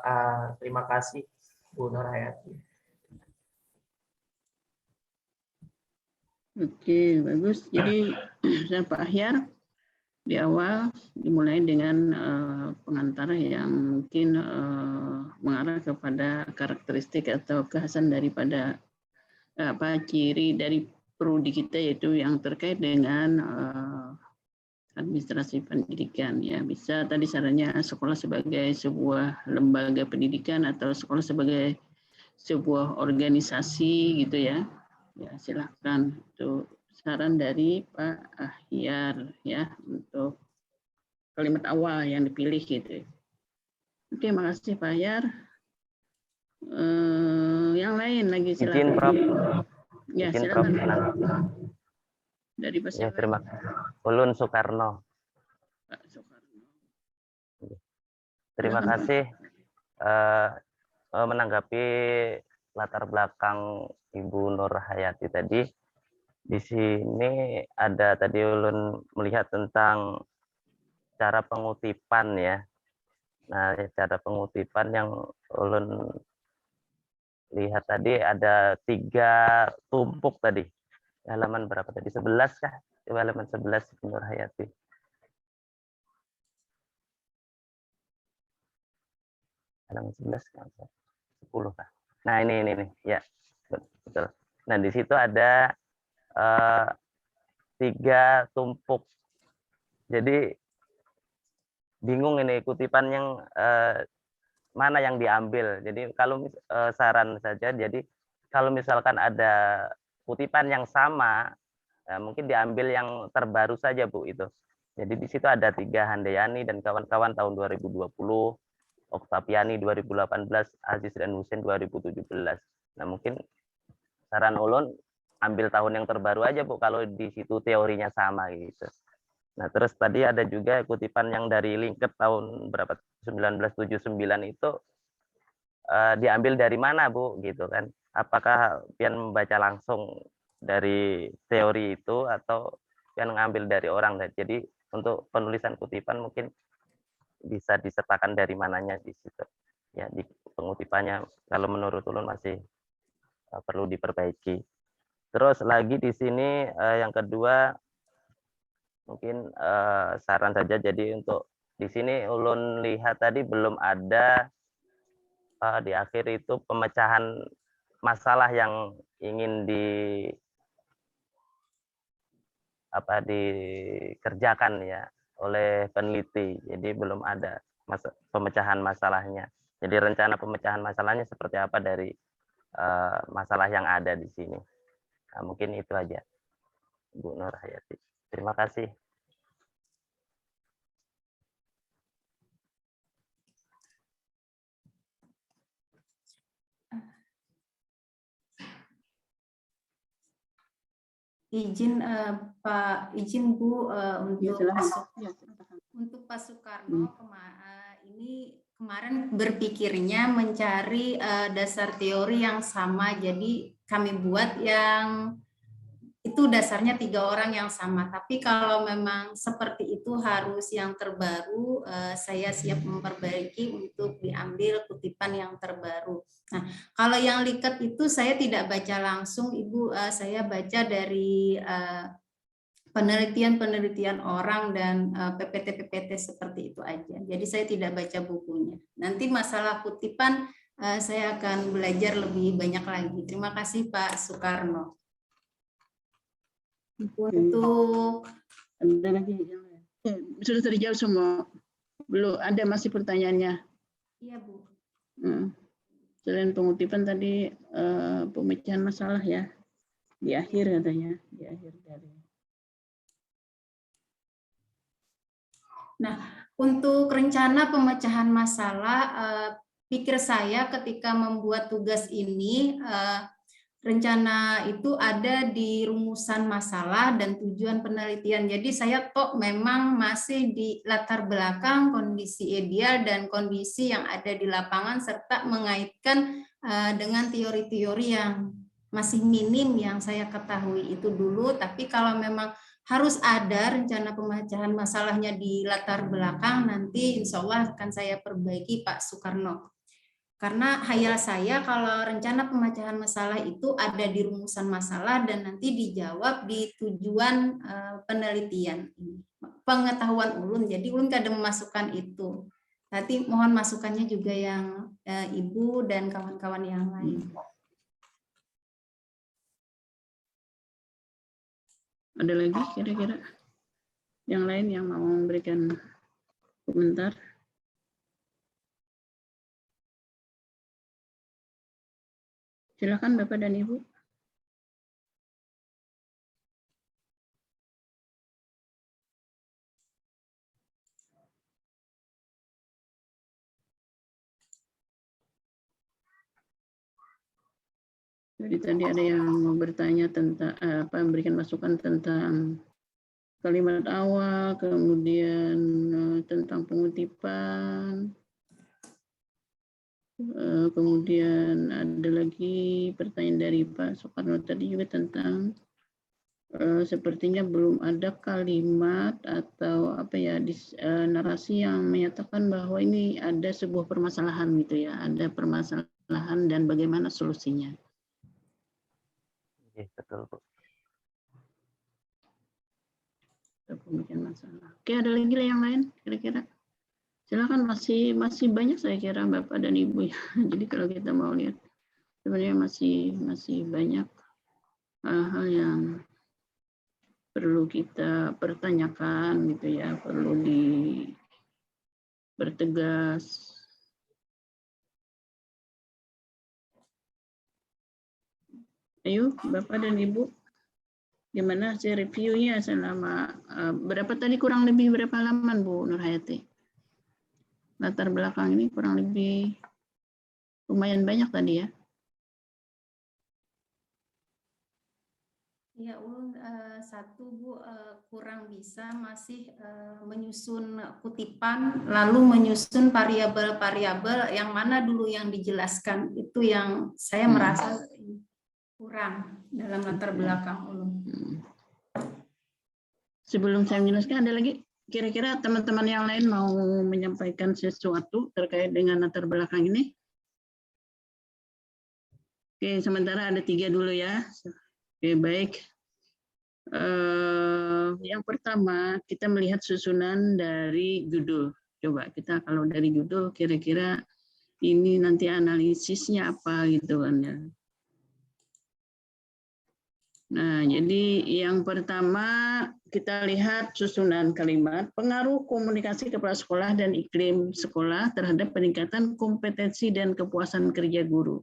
terima kasih Bu Nurhayati. Oke, bagus. Jadi saya Pak Ahyar di awal dimulai dengan pengantar yang mungkin mengarah kepada karakteristik atau kekhasan daripada ciri dari prodi kita, yaitu yang terkait dengan administrasi pendidikan ya. Bisa tadi sarannya sekolah sebagai sebuah lembaga pendidikan atau sekolah sebagai sebuah organisasi gitu ya. Ya, silakan. Itu saran dari Pak Ahyar ya untuk kalimat awal yang dipilih gitu. Oke, makasih Pak Ahyar. Yang lain lagi silakan. Izin Prof. Ya, Izin silakan. Prof. Dari Pak Ya, siapa? terima kasih. Ulun Soekarno. Pak Soekarno. Terima Silakan, kasih menanggapi latar belakang Ibu Nurhayati tadi. Di sini ada tadi ulun melihat tentang cara pengutipan ya. Nah, cara pengutipan yang ulun lihat tadi ada 3 tumpuk tadi. Halaman berapa tadi? 11 kah? Coba halaman 11 Ibu Nurhayati. Halaman 11 kan? 10 kah? Nah, ini ya. Betul. Nah, di situ ada 3 tumpuk. Jadi bingung ini kutipan yang mana yang diambil. Jadi kalau saran saja, jadi kalau misalkan ada kutipan yang sama, mungkin diambil yang terbaru saja Bu itu. Jadi di situ ada 3, Handayani dan kawan-kawan tahun 2020, Oktaviani 2018, Aziz dan Husin 2017. Nah mungkin saran ulun ambil tahun yang terbaru aja Bu kalau di situ teorinya sama gitu. Nah terus tadi ada juga kutipan yang dari Linked tahun berapa 1979 itu diambil dari mana Bu gitu kan? Apakah pian membaca langsung dari teori itu atau pian ngambil dari orang? Jadi untuk penulisan kutipan mungkin bisa disertakan dari mananya di situ. Ya di pengutipannya kalau menurut ulun masih perlu diperbaiki. Terus lagi di sini yang kedua mungkin saran saja, jadi untuk di sini ulun lihat tadi belum ada di akhir itu pemecahan masalah yang ingin dikerjakan ya oleh peneliti. Jadi belum ada pemecahan masalahnya. Jadi rencana pemecahan masalahnya seperti apa dari masalah yang ada di sini. Nah, mungkin itu aja, Bu Nurhayati. Terima kasih. izin izin Bu Ya, untuk silakan. untuk Pak Soekarno ini kemarin berpikirnya mencari dasar teori yang sama, jadi kami buat yang itu dasarnya 3 orang yang sama. Tapi kalau memang seperti itu harus yang terbaru, saya siap memperbaiki untuk diambil kutipan yang terbaru. Nah, kalau yang liket itu saya tidak baca langsung, Ibu. Saya baca dari penelitian-penelitian orang dan PPT-PPT seperti itu aja. Jadi saya tidak baca bukunya. Nanti masalah kutipan saya akan belajar lebih banyak lagi. Terima kasih Pak Soekarno. Untuk Ada lagi yang lain? Sudah terjawab semua. Belum ada masih pertanyaannya. iya Bu. Selain pengutipan tadi pemecahan masalah ya di akhir katanya, di akhir dari. Nah, untuk rencana pemecahan masalah, pikir saya ketika membuat tugas ini, rencana itu ada di rumusan masalah dan tujuan penelitian. Jadi saya memang masih di latar belakang kondisi ideal dan kondisi yang ada di lapangan serta mengaitkan dengan teori-teori yang masih minim yang saya ketahui itu dulu. Tapi kalau memang harus ada rencana pemecahan masalahnya di latar belakang, nanti insya Allah akan saya perbaiki Pak Soekarno. Karena khayal saya kalau rencana pemecahan masalah itu ada di rumusan masalah dan nanti dijawab di tujuan penelitian ini. Pengetahuan ulun, jadi ulun kada memasukkan itu. Nanti mohon masukannya juga yang Ibu dan kawan-kawan yang lain. Ada lagi kira-kira yang lain yang mau memberikan komentar? Silakan Bapak dan Ibu. Jadi tadi ada yang mau bertanya tentang memberikan masukan tentang kalimat awal, kemudian tentang pengutipan, kemudian ada lagi pertanyaan dari Pak Soekarno tadi juga tentang sepertinya belum ada kalimat atau narasi yang menyatakan bahwa ini ada sebuah permasalahan gitu ya, ada permasalahan dan bagaimana solusinya. Betul, Bu. Masalah. Oke, ada lagi yang lain kira-kira? Silakan, masih banyak saya kira Bapak dan Ibu ya. Jadi kalau kita mau lihat sebenarnya masih banyak hal yang perlu kita pertanyakan gitu ya, perlu dipertegas. Ayo Bapak dan Ibu, gimana sih reviewnya selama berapa tadi, kurang lebih berapa halaman Bu Nurhayati? Latar belakang ini kurang lebih lumayan banyak tadi ya. Ya, ulun satu Bu kurang bisa masih menyusun kutipan, lalu menyusun variabel-variabel yang mana dulu yang dijelaskan, itu yang saya merasa kurang dalam latar belakang ulun. Sebelum saya menjelaskan, ada lagi kira-kira teman-teman yang lain mau menyampaikan sesuatu terkait dengan latar belakang ini? Oke, sementara ada 3 dulu ya. Oke, baik. Yang pertama, kita melihat susunan dari judul. Coba kita kalau dari judul, kira-kira ini nanti analisisnya apa gitu kan ya. Nah, jadi yang pertama kita lihat susunan kalimat, pengaruh komunikasi kepala sekolah dan iklim sekolah terhadap peningkatan kompetensi dan kepuasan kerja guru.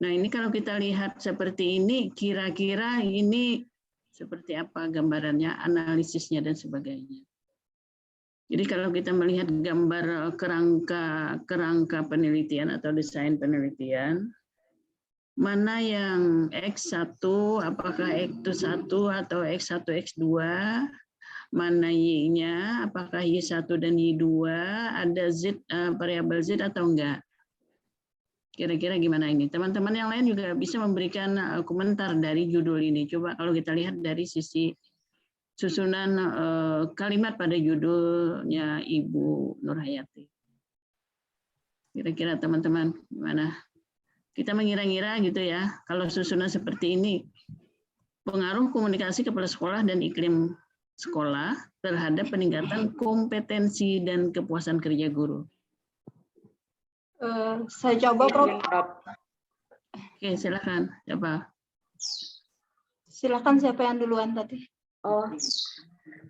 Nah, ini kalau kita lihat seperti ini, kira-kira ini seperti apa gambarannya, analisisnya dan sebagainya. Jadi kalau kita melihat gambar kerangka penelitian atau desain penelitian, mana yang X1, apakah X1 atau X1, X2, mana Y-nya, apakah Y1 dan Y2, ada Z, variabel Z atau enggak. Kira-kira gimana ini? Teman-teman yang lain juga bisa memberikan komentar dari judul ini. Coba kalau kita lihat dari sisi susunan kalimat pada judulnya Ibu Nurhayati. Kira-kira teman-teman gimana? Kita mengira-ngira gitu ya, kalau susunan seperti ini, pengaruh komunikasi kepala sekolah dan iklim sekolah terhadap peningkatan kompetensi dan kepuasan kerja guru. Saya coba, Prof. Oke, silakan. Silakan siapa yang duluan tadi? Oh,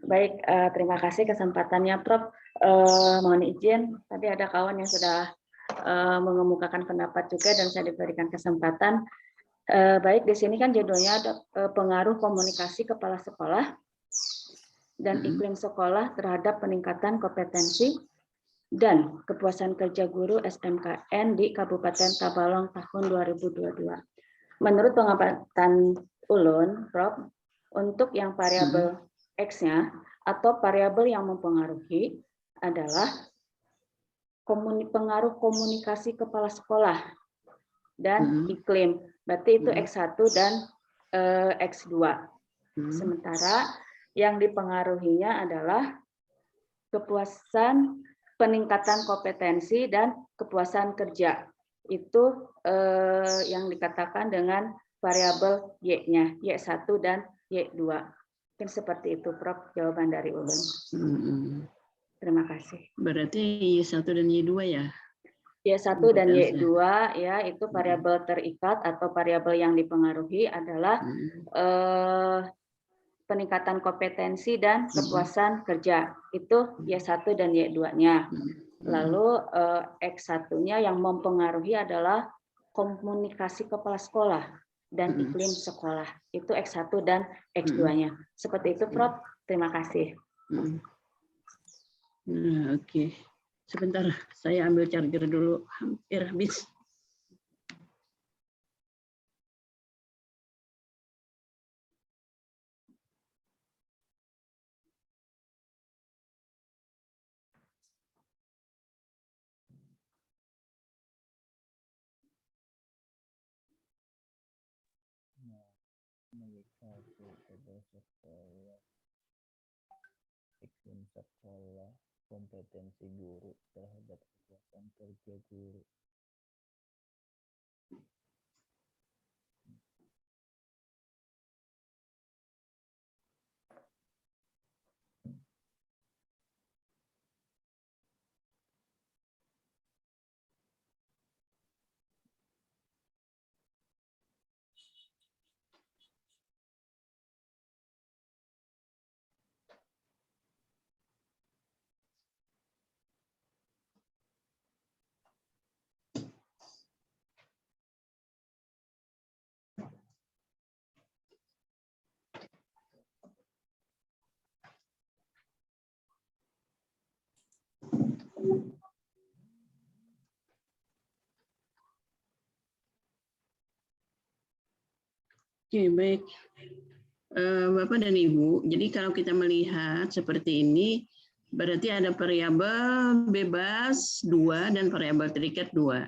baik. Terima kasih kesempatannya, Prof. Mohon izin, tadi ada kawan yang sudah mengemukakan pendapat juga dan saya diberikan kesempatan. Baik, di sini kan judulnya ada pengaruh komunikasi kepala sekolah dan iklim sekolah terhadap peningkatan kompetensi dan kepuasan kerja guru SMKN di Kabupaten Tabalong tahun 2022. Menurut pengamatan ulun, Prof, untuk yang variabel X-nya atau variabel yang mempengaruhi adalah pengaruh komunikasi kepala sekolah dan iklim. Berarti itu X1 dan X2. Sementara yang dipengaruhinya adalah kepuasan, peningkatan kompetensi dan kepuasan kerja. Itu yang dikatakan dengan variabel Y-nya, Y1 dan Y2. Mungkin seperti itu, Prof, jawaban dari ulun. Terima kasih. Berarti Y1 dan Y2 ya? Y1 dan Y2 ya, itu variabel terikat atau variabel yang dipengaruhi adalah peningkatan kompetensi dan kepuasan kerja. Itu Y1 dan Y2-nya. Lalu X1-nya yang mempengaruhi adalah komunikasi kepala sekolah dan iklim sekolah. Itu X1 dan X2-nya. Seperti itu, Prof. Terima kasih. Oke. Sebentar, saya ambil charger dulu. Hampir habis. Iklim sekolah, kompetensi guru terhadap kepuasan kerja guru. Oke, baik. Bapak dan Ibu, jadi kalau kita melihat seperti ini, berarti ada variabel bebas 2 dan variabel terikat 2.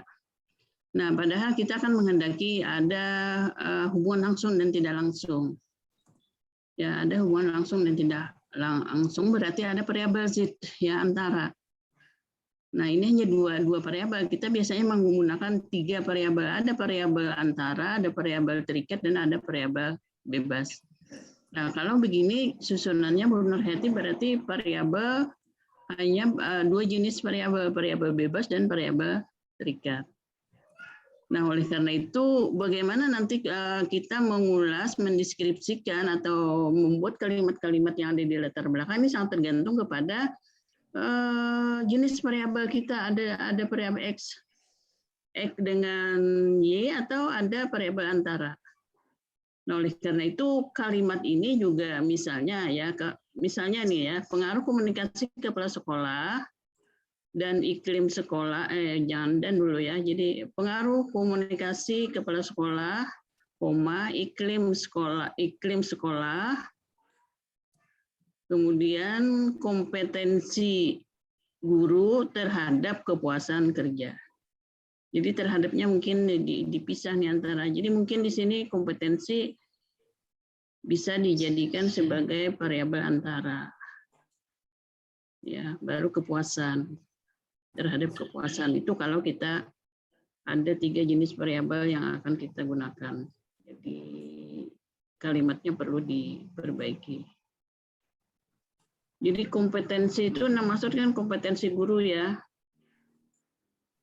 Nah, padahal kita akan menghendaki ada hubungan langsung dan tidak langsung. Ya, ada hubungan langsung dan tidak langsung, berarti ada variabel Z ya antara. Nah, ini hanya dua variabel. Kita biasanya menggunakan 3 variabel. Ada variabel antara, ada variabel terikat, dan ada variabel bebas. Nah, kalau begini susunannya Bu Nurhayati berarti variabel hanya 2 jenis variabel, variabel bebas dan variabel terikat. Nah, oleh karena itu bagaimana nanti kita mengulas, mendeskripsikan atau membuat kalimat-kalimat yang ada di latar belakang ini sangat tergantung kepada jenis variabel kita. Ada variabel X dengan Y atau ada variabel antara. Nah, oleh karena itu kalimat ini juga misalnya ya, misalnya nih ya, pengaruh komunikasi kepala sekolah dan iklim sekolah, jangan dan dulu ya. Jadi pengaruh komunikasi kepala sekolah, iklim sekolah, kemudian kompetensi guru terhadap kepuasan kerja. Jadi terhadapnya mungkin dipisah nih antara. Jadi mungkin di sini kompetensi bisa dijadikan sebagai variabel antara. Ya, baru kepuasan. Terhadap kepuasan itu kalau kita ada 3 jenis variabel yang akan kita gunakan. Jadi kalimatnya perlu diperbaiki. Jadi kompetensi itu maksudnya kompetensi guru ya.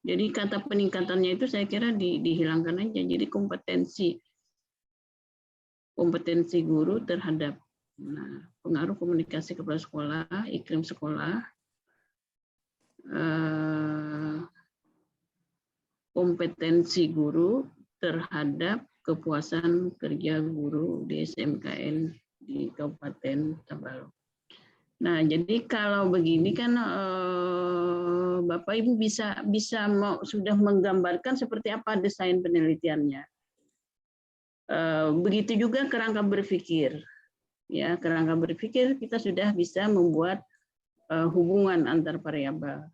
Jadi kata peningkatannya itu saya kira dihilangkan aja. Jadi kompetensi guru terhadap pengaruh komunikasi kepala sekolah, iklim sekolah, kompetensi guru terhadap kepuasan kerja guru di SMKN di Kabupaten Tabalong. Nah, jadi kalau begini kan Bapak Ibu sudah menggambarkan seperti apa desain penelitiannya. Begitu juga kerangka berpikir. Ya, kerangka berpikir kita sudah bisa membuat hubungan antar variabel.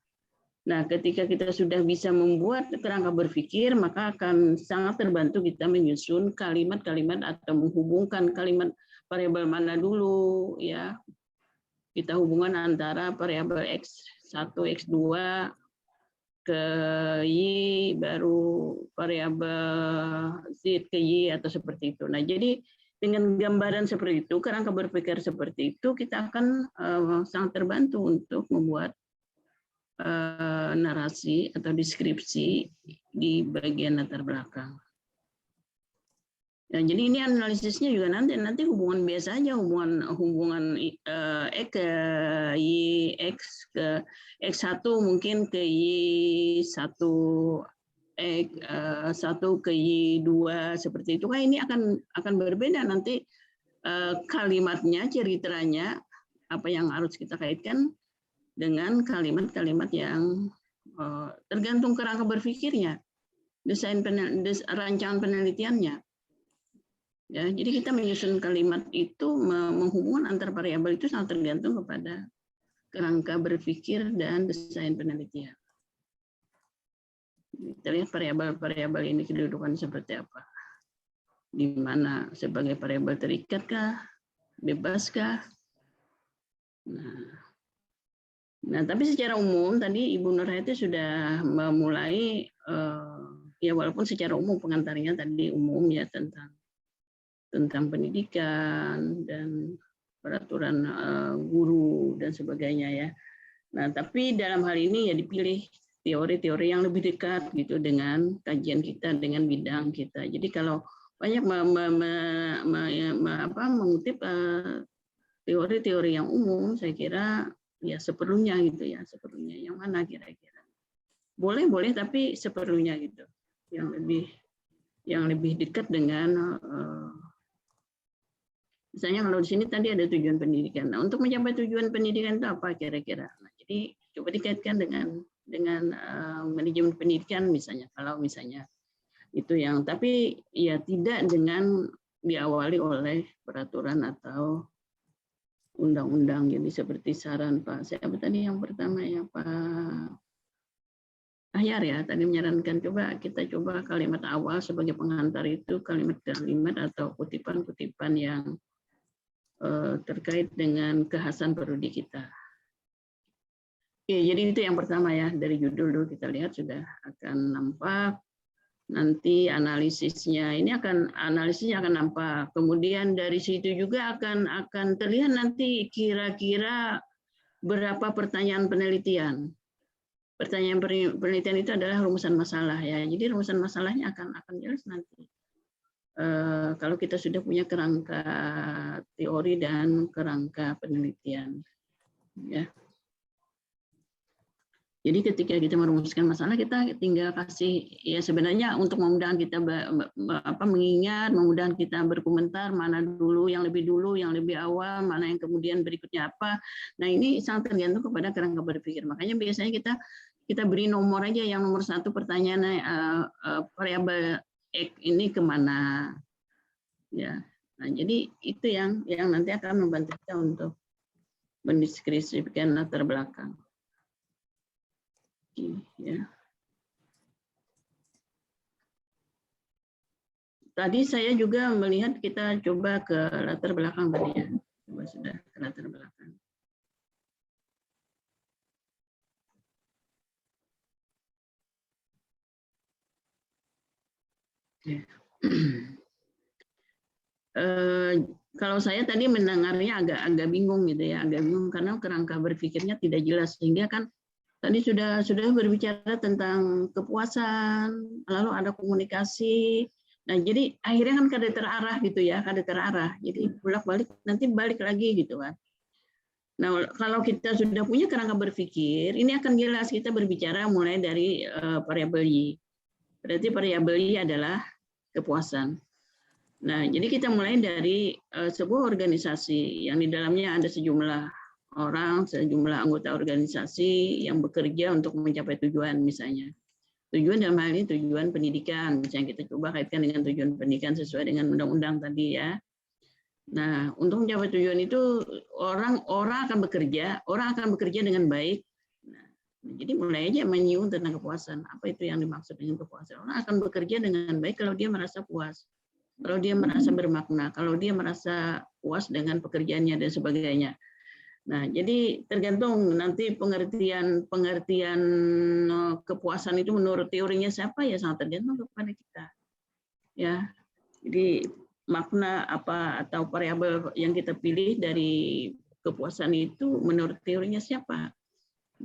Nah, ketika kita sudah bisa membuat kerangka berpikir, maka akan sangat terbantu kita menyusun kalimat-kalimat atau menghubungkan kalimat variabel mana dulu, ya. Kita hubungan antara variabel X1, X2 ke Y, baru variabel Z ke Y, atau seperti itu. Nah, jadi dengan gambaran seperti itu, kerangka berpikir seperti itu, kita akan sangat terbantu untuk membuat narasi atau deskripsi di bagian latar belakang. Nah, jadi ini analisisnya juga nanti hubungan biasa aja, hubungan X ke Y, X ke X1 mungkin ke Y1, X1 ke Y2 seperti itu. Kan ini akan berbeda nanti kalimatnya, ceritanya apa yang harus kita kaitkan dengan kalimat-kalimat yang tergantung kerangka berpikirnya, rancangan penelitiannya. Ya, jadi kita menyusun kalimat itu menghubungkan antar variabel itu sangat tergantung kepada kerangka berpikir dan desain penelitian. Kita lihat variabel-variabel ini kedudukan seperti apa. Di mana sebagai variabel terikatkah, bebaskah? Nah, tapi secara umum tadi Ibu Nurhayati sudah memulai ya walaupun secara umum pengantarnya tadi umum ya tentang pendidikan dan peraturan guru dan sebagainya ya. Nah, tapi dalam hal ini ya dipilih teori-teori yang lebih dekat gitu dengan kajian kita, dengan bidang kita. Jadi kalau banyak mengutip teori-teori yang umum, saya kira ya seperlunya gitu ya, seperlunya yang mana kira-kira boleh tapi seperlunya gitu, yang lebih dekat dengan misalnya kalau di sini tadi ada tujuan pendidikan. Nah, untuk mencapai tujuan pendidikan itu apa kira-kira? Nah, jadi coba dikaitkan dengan manajemen pendidikan misalnya, kalau misalnya itu yang, tapi ya tidak dengan diawali oleh peraturan atau undang-undang. Jadi seperti saran Pak, siapa tadi yang pertama ya, Pak Ahyar ya, tadi menyarankan kita coba kalimat awal sebagai pengantar itu kalimat-kalimat atau kutipan-kutipan yang terkait dengan kekhasan prodi kita. Oke, jadi itu yang pertama ya, dari judul dulu kita lihat sudah akan nampak. Nanti analisisnya akan nampak. Kemudian dari situ juga akan terlihat nanti kira-kira berapa pertanyaan penelitian. Pertanyaan penelitian itu adalah rumusan masalah ya. Jadi rumusan masalahnya akan jelas nanti. Kalau kita sudah punya kerangka teori dan kerangka penelitian. Ya. Jadi ketika kita merumuskan masalah, kita tinggal kasih, ya sebenarnya untuk memudahkan kita mengingat, memudahkan kita berkomentar, mana dulu, yang lebih awal, mana yang kemudian berikutnya apa. Nah ini sangat tergantung kepada kerangka berpikir. Makanya biasanya kita beri nomor aja, yang nomor 1 pertanyaan variabel X ini kemana. Ya, nah jadi itu yang nanti akan membantu kita untuk mendeskripsikan latar belakang. Ya. Tadi saya juga melihat kita coba ke latar belakang tadi ya. Coba sudah ke latar belakang. Kalau saya tadi mendengarnya agak bingung gitu ya, agak bingung karena kerangka berpikirnya tidak jelas, sehingga kan tadi sudah berbicara tentang kepuasan, lalu ada komunikasi. Nah, jadi akhirnya kan kada terarah gitu ya, kada terarah. Jadi bolak-balik, nanti balik lagi gitu kan. Nah, kalau kita sudah punya kerangka berpikir, ini akan jelas kita berbicara mulai dari variabel Y. Berarti variabel Y adalah kepuasan. Nah, jadi kita mulai dari sebuah organisasi yang di dalamnya ada sejumlah orang, sejumlah anggota organisasi yang bekerja untuk mencapai tujuan misalnya. Tujuan dalam hal ini tujuan pendidikan, misalnya kita coba kaitkan dengan tujuan pendidikan sesuai dengan undang-undang tadi ya. Nah, untuk mencapai tujuan itu orang akan bekerja dengan baik. Nah, jadi mulai aja menyinggung tentang kepuasan. Apa itu yang dimaksud dengan kepuasan? Orang akan bekerja dengan baik kalau dia merasa puas, kalau dia merasa bermakna, kalau dia merasa puas dengan pekerjaannya dan sebagainya. Nah, jadi tergantung nanti pengertian kepuasan itu menurut teorinya siapa ya sangat tergantung kepada kita. Ya. Jadi makna apa atau variabel yang kita pilih dari kepuasan itu menurut teorinya siapa.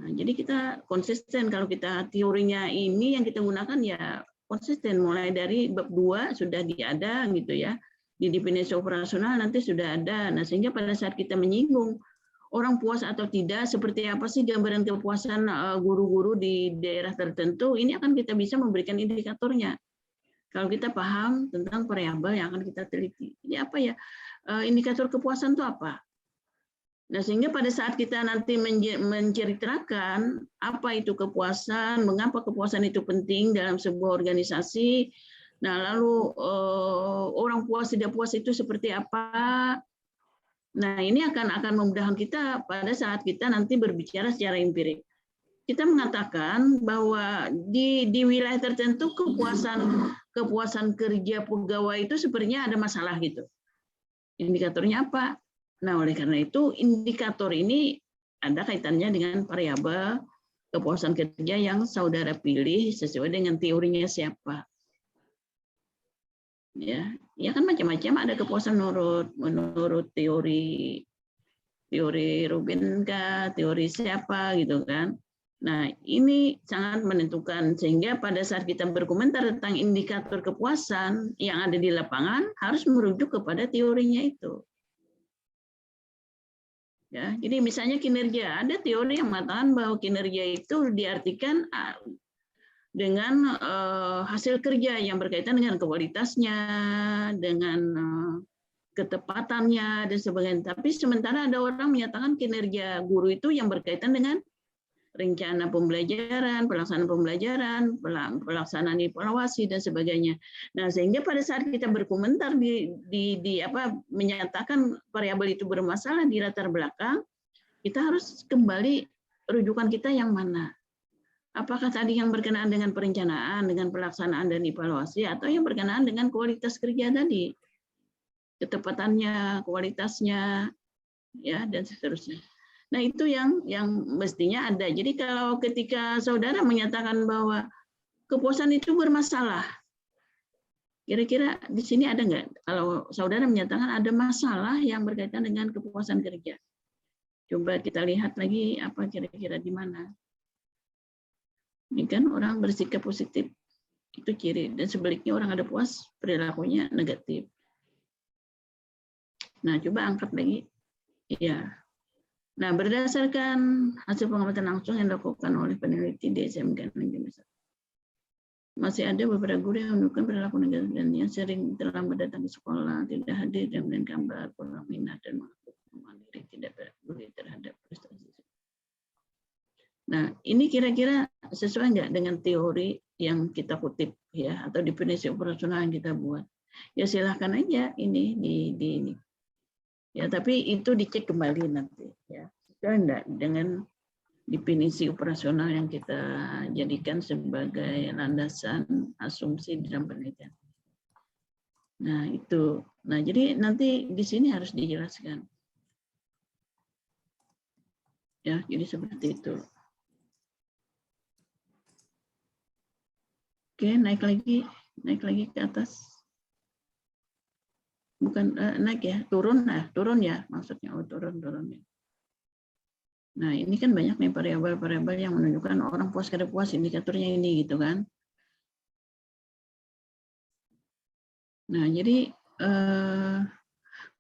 Nah, jadi kita konsisten kalau kita teorinya ini yang kita gunakan ya konsisten mulai dari bab 2 sudah ada gitu ya. Di definisi operasional nanti sudah ada. Nah, sehingga pada saat kita menyinggung orang puas atau tidak, seperti apa sih gambaran kepuasan guru-guru di daerah tertentu, ini akan kita bisa memberikan indikatornya. Kalau kita paham tentang variabel yang akan kita teliti. Jadi apa ya, indikator kepuasan itu apa? Nah, sehingga pada saat kita nanti menceritakan apa itu kepuasan, mengapa kepuasan itu penting dalam sebuah organisasi, nah lalu orang puas tidak puas itu seperti apa. Nah, ini akan memudahkan kita pada saat kita nanti berbicara secara empirik. Kita mengatakan bahwa di wilayah tertentu kepuasan kerja pegawai itu sepertinya ada masalah gitu. Indikatornya apa? Nah, oleh karena itu indikator ini ada kaitannya dengan variabel kepuasan kerja yang saudara pilih sesuai dengan teorinya siapa. Ya kan macam-macam, ada kepuasan menurut teori Rubin kah, teori siapa gitu kan. Nah, ini sangat menentukan sehingga pada saat kita berkomentar tentang indikator kepuasan yang ada di lapangan harus merujuk kepada teorinya itu. Ya, jadi misalnya kinerja, ada teori yang mengatakan bahwa kinerja itu diartikan dengan hasil kerja yang berkaitan dengan kualitasnya, dengan ketepatannya dan sebagainya. Tapi sementara ada orang menyatakan kinerja guru itu yang berkaitan dengan rencana pembelajaran, pelaksanaan evaluasi dan sebagainya. Nah, sehingga pada saat kita berkomentar menyatakan variabel itu bermasalah di latar belakang, kita harus kembali rujukan kita yang mana. Apakah tadi yang berkenaan dengan perencanaan, dengan pelaksanaan dan evaluasi, atau yang berkenaan dengan kualitas kerja tadi, ketepatannya, kualitasnya, ya dan seterusnya. Nah, itu yang mestinya ada. Jadi kalau ketika saudara menyatakan bahwa kepuasan itu bermasalah, kira-kira di sini ada nggak? Kalau saudara menyatakan ada masalah yang berkaitan dengan kepuasan kerja, coba kita lihat lagi apa kira-kira di mana. Ini kan orang bersikap positif, itu ciri. Dan sebaliknya orang ada puas, perilakunya negatif. Nah, coba angkat lagi. Iya. Nah, berdasarkan hasil pengamatan langsung yang dilakukan oleh peneliti di SMK Negeri 1, masih ada beberapa guru yang menunjukkan perilaku negatif dan yang sering terlambat datang ke sekolah, tidak hadir dan gambar, kurang minat dan mengaku mandiri, tidak peduli terhadap prestasi. Nah, ini kira-kira sesuai nggak dengan teori yang kita kutip ya, atau definisi operasional yang kita buat? Ya silahkan aja ini di ya, tapi itu dicek kembali nanti ya, sesuai nggak dengan definisi operasional yang kita jadikan sebagai landasan asumsi di dalam penelitian. Nah, itu. Nah, jadi nanti di sini harus dijelaskan. Ya, jadi seperti itu. Oke, naik lagi ke atas. Bukan naik ya, turun ya maksudnya. Oh, turun ya. Nah, ini kan banyak nih variabel-variabel yang menunjukkan orang puas kada puas, indikatornya ini gitu kan. Nah, jadi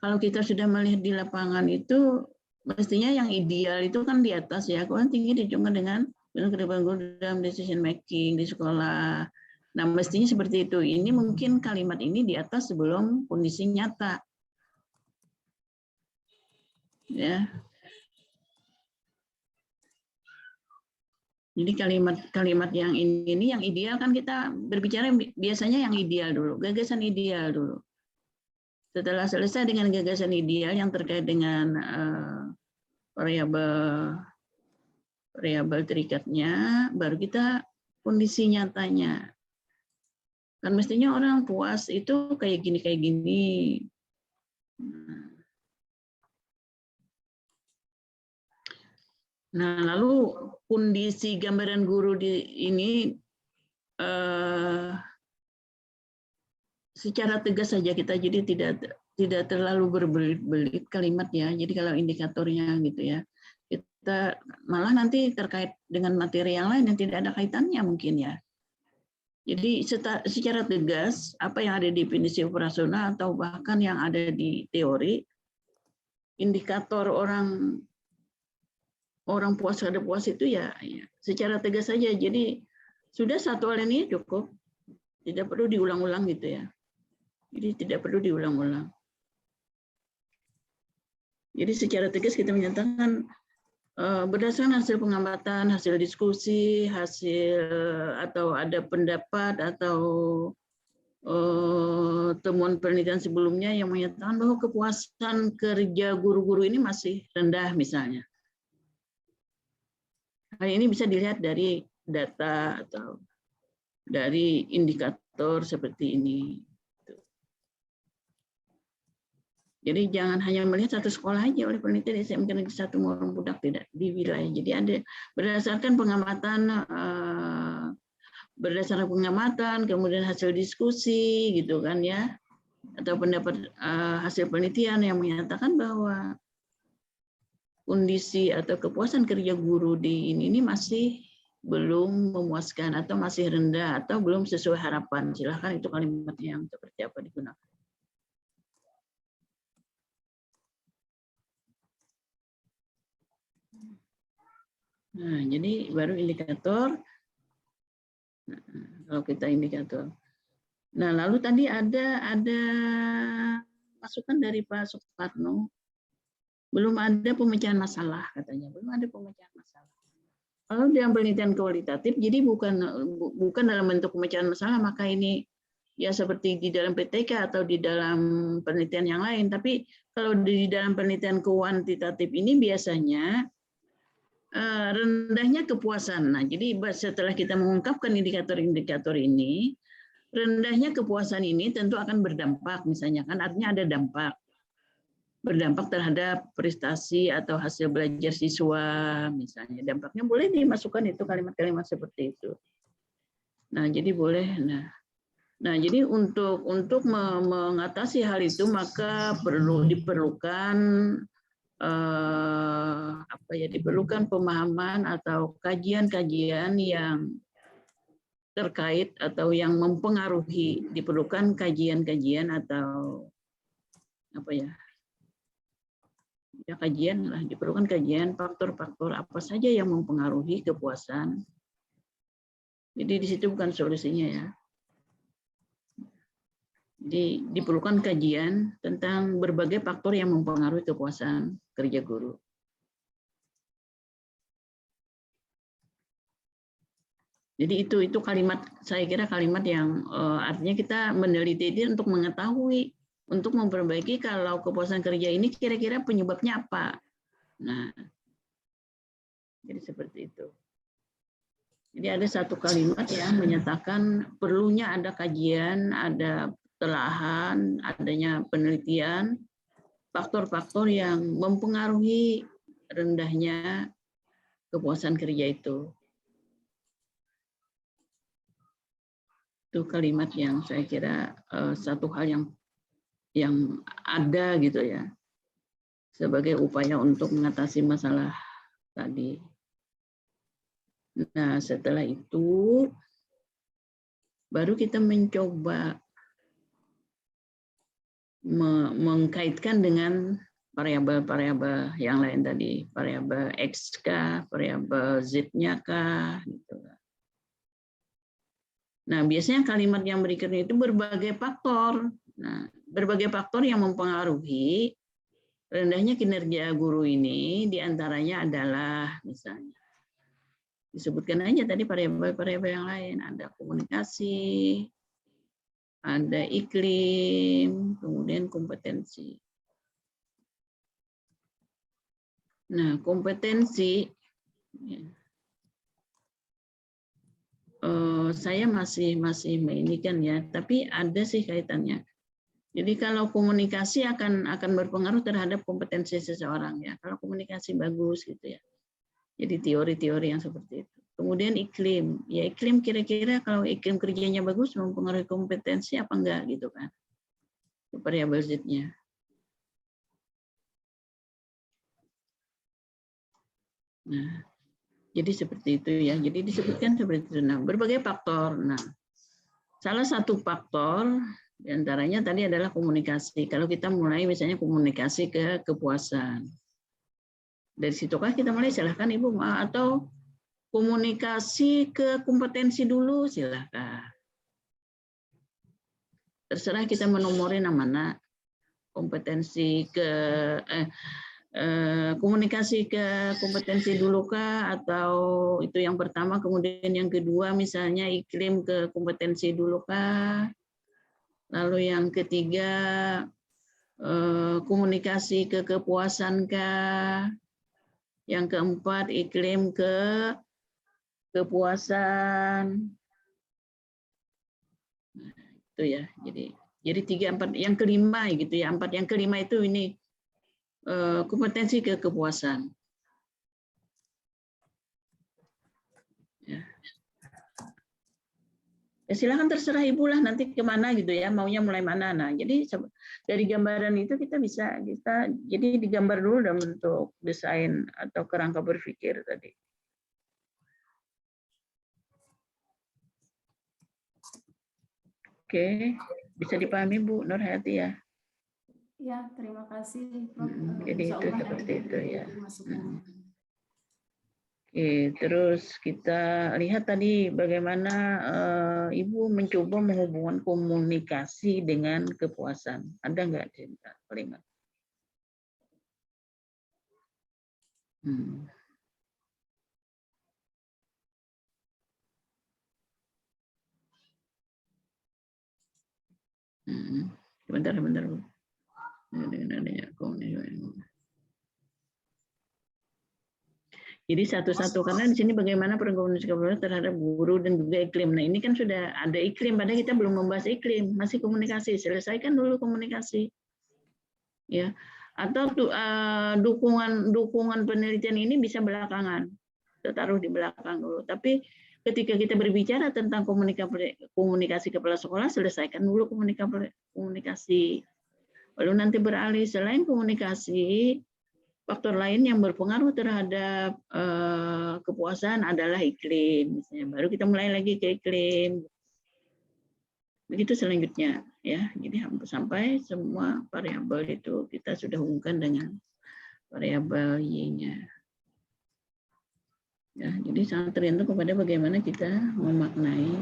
kalau kita sudah melihat di lapangan itu, mestinya yang ideal itu kan di atas ya, kan tinggi dicungkan dengan kedepan guru dalam decision making di sekolah. Nah, mestinya seperti itu. Ini mungkin kalimat ini di atas sebelum kondisi nyata. Ya. Jadi kalimat yang ini yang ideal kan kita berbicara biasanya yang ideal dulu, gagasan ideal dulu. Setelah selesai dengan gagasan ideal yang terkait dengan variabel terikatnya, baru kita kondisi nyatanya. Kan mestinya orang puas itu kayak gini. Nah, lalu kondisi gambaran guru di ini secara tegas saja kita, jadi tidak terlalu berbelit-belit kalimat ya. Jadi kalau indikatornya gitu ya, kita malah nanti terkait dengan materi yang lain yang tidak ada kaitannya mungkin ya. Jadi secara tegas apa yang ada di definisi operasional atau bahkan yang ada di teori, indikator orang puas kada puas itu ya secara tegas saja. Jadi sudah satu hal ini cukup, tidak perlu diulang-ulang gitu ya. Jadi tidak perlu diulang-ulang. Jadi secara tegas kita menyatakan berdasarkan hasil pengamatan, hasil diskusi, hasil atau ada pendapat atau temuan penelitian sebelumnya yang menyatakan bahwa kepuasan kerja guru-guru ini masih rendah misalnya. Hal ini bisa dilihat dari data atau dari indikator seperti ini. Jadi jangan hanya melihat satu sekolah aja oleh peneliti di SMK Negeri 1 Morong Budak, tidak di wilayah. Jadi ada berdasarkan pengamatan, kemudian hasil diskusi gitu kan ya, atau pendapat hasil penelitian yang menyatakan bahwa kondisi atau kepuasan kerja guru di ini masih belum memuaskan atau masih rendah atau belum sesuai harapan. Silahkan itu kalimat yang seperti apa digunakan. Nah, jadi baru indikator. Nah, kalau kita indikator. Nah, lalu tadi ada masukan dari Pak Suparno. Belum ada pemecahan masalah katanya, belum ada pemecahan masalah. Kalau dalam penelitian kualitatif, jadi bukan dalam bentuk pemecahan masalah, maka ini ya seperti di dalam PTK atau di dalam penelitian yang lain. Tapi kalau di dalam penelitian kuantitatif ini biasanya rendahnya kepuasan. Nah, jadi setelah kita mengungkapkan indikator-indikator ini, rendahnya kepuasan ini tentu akan berdampak, misalnya kan artinya ada dampak. Berdampak terhadap prestasi atau hasil belajar siswa misalnya, dampaknya boleh dimasukkan itu kalimat-kalimat seperti itu. Nah, jadi boleh. Nah, jadi untuk mengatasi hal itu maka diperlukan diperlukan pemahaman atau kajian-kajian yang terkait atau yang mempengaruhi, diperlukan kajian-kajian atau Ya kajian lah, diperlukan kajian faktor-faktor apa saja yang mempengaruhi kepuasan. Jadi di situ bukan solusinya ya. Jadi diperlukan kajian tentang berbagai faktor yang mempengaruhi kepuasan kerja guru. Jadi itu kalimat, saya kira kalimat yang artinya kita meneliti itu untuk mengetahui, untuk memperbaiki kalau kepuasan kerja ini kira-kira penyebabnya apa. Nah, jadi seperti itu. Jadi ada satu kalimat yang menyatakan perlunya ada kajian, ada telahan, adanya penelitian, faktor-faktor yang mempengaruhi rendahnya kepuasan kerja itu. Itu kalimat yang saya kira satu hal yang ada gitu ya, sebagai upaya untuk mengatasi masalah tadi. Nah, setelah itu baru kita mencoba mengkaitkan dengan variabel-variabel yang lain tadi, variabel X kah, variabel Z-nya kah, gitu. Nah, biasanya kalimat yang berikutnya itu berbagai faktor. Nah, berbagai faktor yang mempengaruhi rendahnya kinerja guru ini diantaranya adalah misalnya disebutkan aja tadi variabel-variabel yang lain, ada komunikasi, ada iklim, kemudian kompetensi. Nah, kompetensi ya, saya masih menginikan ya, tapi ada sih kaitannya. Jadi kalau komunikasi akan berpengaruh terhadap kompetensi seseorang ya. Kalau komunikasi bagus gitu ya. Jadi teori-teori yang seperti itu. Kemudian iklim, ya iklim kira-kira kalau iklim kerjanya bagus mempengaruhi kompetensi apa enggak gitu kan? Variabel Z-nya. Nah, jadi seperti itu ya. Jadi disebutkan seperti itu. Nah, berbagai faktor. Nah, salah satu faktor diantaranya tadi adalah komunikasi. Kalau kita mulai misalnya komunikasi ke kepuasan. Dari situkah kita mulai? Silahkan Ibu. Atau komunikasi ke kompetensi dulu, silahkan. Terserah kita menomorin mana. Kompetensi ke komunikasi ke kompetensi dulu kah, atau itu yang pertama, kemudian yang kedua misalnya iklim ke kompetensi dulu kah, lalu yang ketiga komunikasi ke kepuasan kah, yang keempat iklim ke kepuasan. Nah, itu ya, jadi 3, 4, yang kelima gitu ya, 4 yang kelima itu ini kompetensi ke kepuasan. Ya. Ya silakan terserah Ibu lah nanti kemana gitu ya, maunya mulai mana. Nah, jadi dari gambaran itu kita jadi digambar dulu dalam bentuk desain atau kerangka berpikir tadi. Oke, bisa dipahami Bu Nurhayati ya? Ya, terima kasih Prof. Jadi itu seperti itu ya. Masukan. Oke, terus kita lihat tadi bagaimana Ibu mencoba menghubungkan komunikasi dengan kepuasan. Ada nggak cerita kalimat? Bentar Bu. Dengan adanya komunikasi. Jadi satu-satu, karena di sini bagaimana komunikasi terhadap guru dan juga iklim. Nah ini kan sudah ada iklim, padahal kita belum membahas iklim, masih komunikasi. Selesaikan dulu komunikasi, ya. Atau dukungan penelitian ini bisa belakangan, kita taruh di belakang dulu. Tapi ketika kita berbicara tentang komunikasi kepala sekolah, selesaikan dulu komunikasi. Lalu nanti beralih, selain komunikasi, faktor lain yang berpengaruh terhadap kepuasan adalah iklim. Misalnya, baru kita mulai lagi ke iklim. Begitu selanjutnya, ya. Jadi sampai semua variabel itu kita sudah hubungkan dengan variabel Y-nya. Ya, jadi sangat tergantung kepada bagaimana kita memaknai.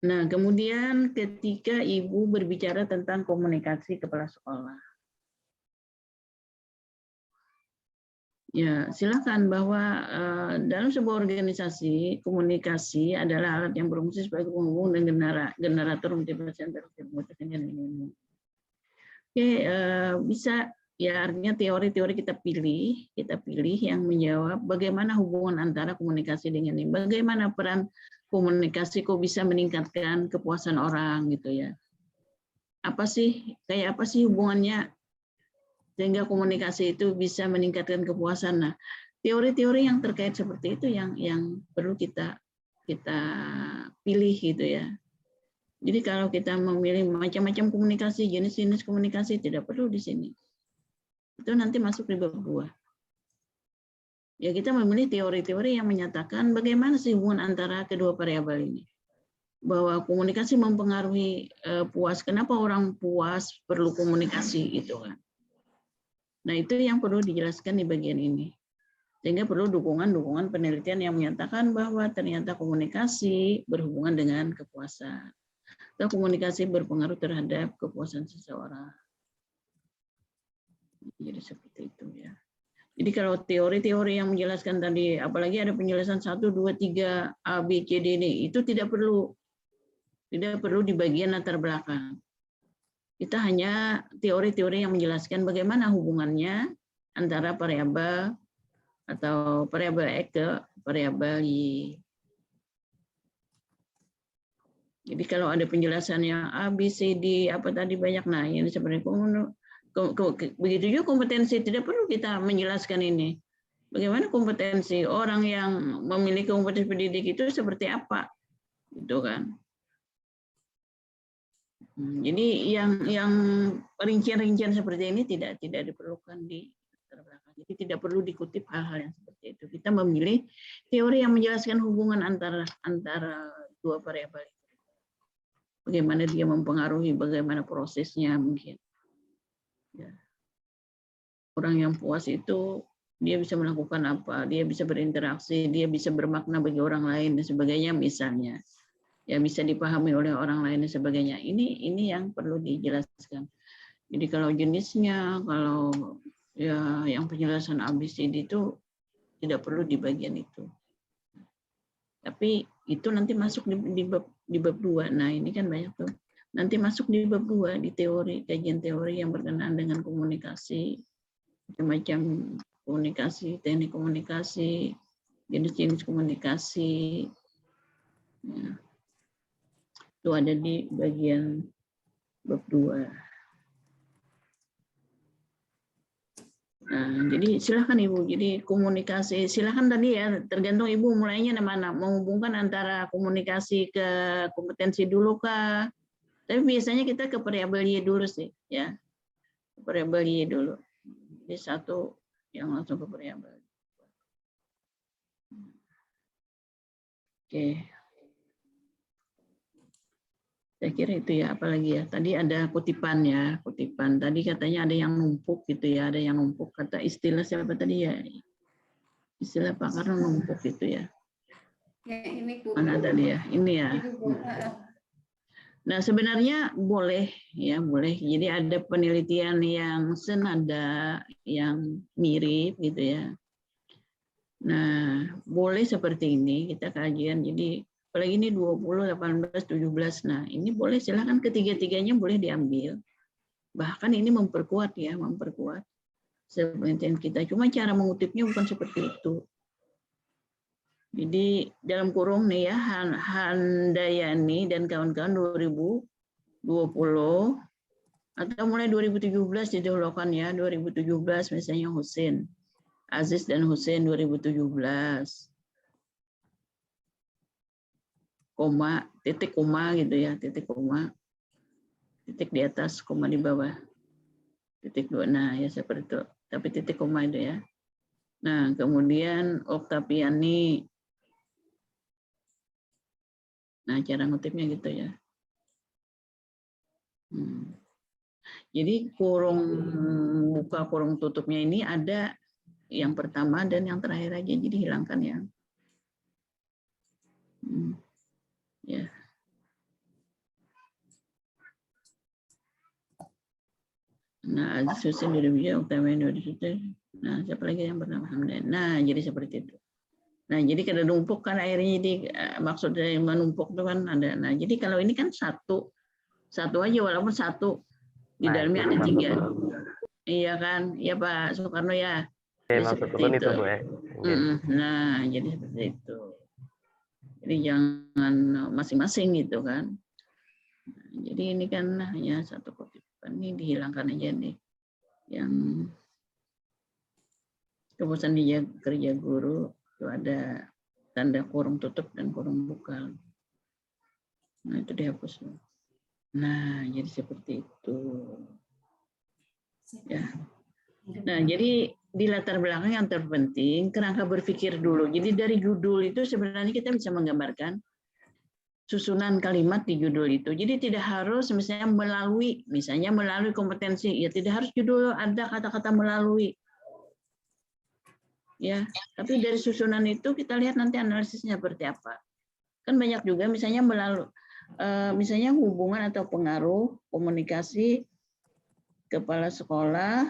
Nah, kemudian ketika Ibu berbicara tentang komunikasi kepala sekolah. Ya, silakan bahwa dalam sebuah organisasi, komunikasi adalah alat yang berfungsi sebagai penghubung dan generator motivasi antar dengan ini. Oke, bisa ya artinya teori-teori kita pilih yang menjawab bagaimana hubungan antara komunikasi dengan ini, bagaimana peran komunikasi kok bisa meningkatkan kepuasan orang gitu ya. Kayak apa sih hubungannya sehingga komunikasi itu bisa meningkatkan kepuasan. Nah, teori-teori yang terkait seperti itu yang perlu kita pilih gitu ya. Jadi kalau kita memilih macam-macam komunikasi, jenis-jenis komunikasi tidak perlu di sini. Itu nanti masuk di bab 2. Ya kita memilih teori-teori yang menyatakan bagaimana sih hubungan antara kedua variabel ini. Bahwa komunikasi mempengaruhi puas. Kenapa orang puas perlu komunikasi gitu kan. Nah itu yang perlu dijelaskan di bagian ini. Sehingga perlu dukungan penelitian yang menyatakan bahwa ternyata komunikasi berhubungan dengan kepuasan. Atau komunikasi berpengaruh terhadap kepuasan seseorang. Jadi seperti itu ya. Jadi kalau teori-teori yang menjelaskan tadi, apalagi ada penjelasan 1, 2, 3, A, B, C, D, ini, itu tidak perlu di bagian latar belakang. Kita hanya teori-teori yang menjelaskan bagaimana hubungannya antara variabel atau variabel X ke variabel Y. Jadi kalau ada penjelasan yang A, B, C, D, apa tadi banyak, nah ini sebenarnya begitu juga kompetensi, tidak perlu kita menjelaskan ini. Bagaimana kompetensi orang yang memiliki kompetensi pendidik itu seperti apa, gitu kan? Jadi yang rincian-rincian seperti ini tidak diperlukan di belakang. Jadi tidak perlu dikutip hal-hal yang seperti itu. Kita memilih teori yang menjelaskan hubungan antara dua variabel. Bagaimana dia mempengaruhi, bagaimana prosesnya mungkin. Ya. Orang yang puas itu dia bisa melakukan apa, dia bisa berinteraksi, dia bisa bermakna bagi orang lain dan sebagainya misalnya. Ya bisa dipahami oleh orang lain dan sebagainya. Ini yang perlu dijelaskan. Jadi kalau jenisnya, kalau ya yang penjelasan ABCD itu tidak perlu di bagian itu. Tapi itu nanti masuk di bab 2. Nah, ini kan banyak tuh. Nanti masuk di bab 2 di teori, kajian teori yang berkenaan dengan komunikasi, macam-macam komunikasi, teknik komunikasi, jenis-jenis komunikasi. Ya. Itu ada di bagian bab 2. Nah, jadi silakan Ibu. Jadi komunikasi, silakan tadi ya, tergantung Ibu mulainya mana, menghubungkan antara komunikasi ke kompetensi dulu kah? Tapi biasanya kita ke variabel Y dulu sih, ya. Variabel Y dulu. Jadi satu yang langsung ke variabel. Oke. Saya kira itu ya, apalagi ya. Tadi ada kutipan ya, kutipan. Tadi katanya ada yang numpuk gitu ya, ada yang numpuk. Kata istilah siapa tadi ya? Istilah Pak Karno numpuk gitu ya. Ya, ini mana tadi ya? Ini ya. Nah sebenarnya boleh ya, boleh. Jadi ada penelitian yang senada, yang mirip gitu ya. Nah boleh seperti ini kita kajian. Jadi apalagi ini 20, 18, 17. Nah, ini boleh silakan ketiga-tiganya boleh diambil. Bahkan ini memperkuat ya, memperkuat penelitian kita. Cuma cara mengutipnya bukan seperti itu. Jadi dalam kurung nih ya, Handayani dan kawan-kawan 2020 atau mulai 2017 didahulukan ya, 2017 misalnya Husin. Aziz dan Husin 2017. Koma, titik koma gitu ya, titik koma, titik di atas, koma di bawah, titik 2, nah ya seperti itu, tapi titik koma itu ya. Nah kemudian Oktaviani, nah cara ngutipnya gitu ya. Jadi kurung buka, kurung tutupnya ini ada yang pertama dan yang terakhir aja, jadi hilangkan ya. Ya. Nah, susun diri utama itu. Nah, siapa lagi yang pertama? Nah, jadi seperti itu. Nah, jadi kada numpuk kan airnya, jadi maksud dari menumpuk itu kan ada. Nah, jadi kalau ini kan satu aja, walaupun satu di dalamnya ada 3. Iya kan, ya Pak Soekarno ya. Oke, Jadi maksud seperti itu. Bu ya. Nah, jadi seperti itu. Jadi jangan masing-masing gitu kan. Jadi ini kan hanya satu kutipan, ini dihilangkan aja nih. Yang keputusan kerja guru itu ada tanda kurung tutup dan kurung buka. Nah, itu dihapus. Nah, jadi seperti itu. Ya. Nah, jadi di latar belakang yang terpenting kerangka berpikir dulu. Jadi dari judul itu sebenarnya kita bisa menggambarkan susunan kalimat di judul itu. Jadi tidak harus misalnya melalui kompetensi, ya tidak harus judul ada kata-kata melalui. Ya, tapi dari susunan itu kita lihat nanti analisisnya seperti apa. Kan banyak juga misalnya misalnya hubungan atau pengaruh komunikasi kepala sekolah,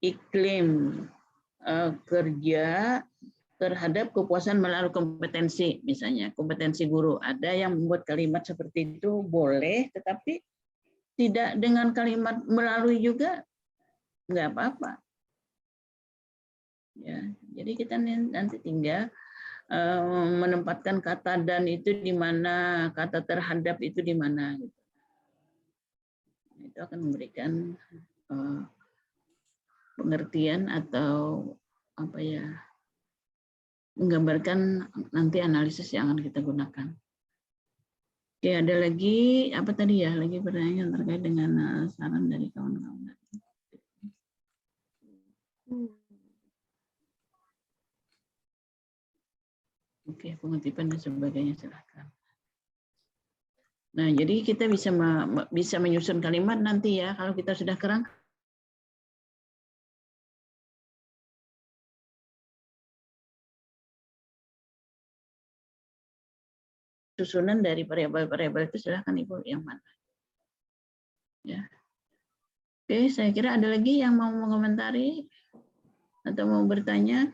iklim kerja terhadap kepuasan melalui kompetensi, misalnya kompetensi guru. Ada yang membuat kalimat seperti itu boleh, tetapi tidak dengan kalimat melalui juga nggak apa-apa. Ya, jadi kita nanti tinggal menempatkan kata dan itu di mana, kata terhadap itu di mana. Gitu. Itu akan memberikan pengertian atau apa ya, menggambarkan nanti analisis yang akan kita gunakan. Oke, ada lagi apa tadi ya? Lagi pertanyaan terkait dengan saran dari kawan-kawan. Oke, pengutipan dan sebagainya silakan. Nah, jadi kita bisa menyusun kalimat nanti ya kalau kita sudah kerangka. Susunan dari variabel-variabel itu silahkan Ibu yang mana. Ya. Oke, saya kira ada lagi yang mau mengomentari atau mau bertanya.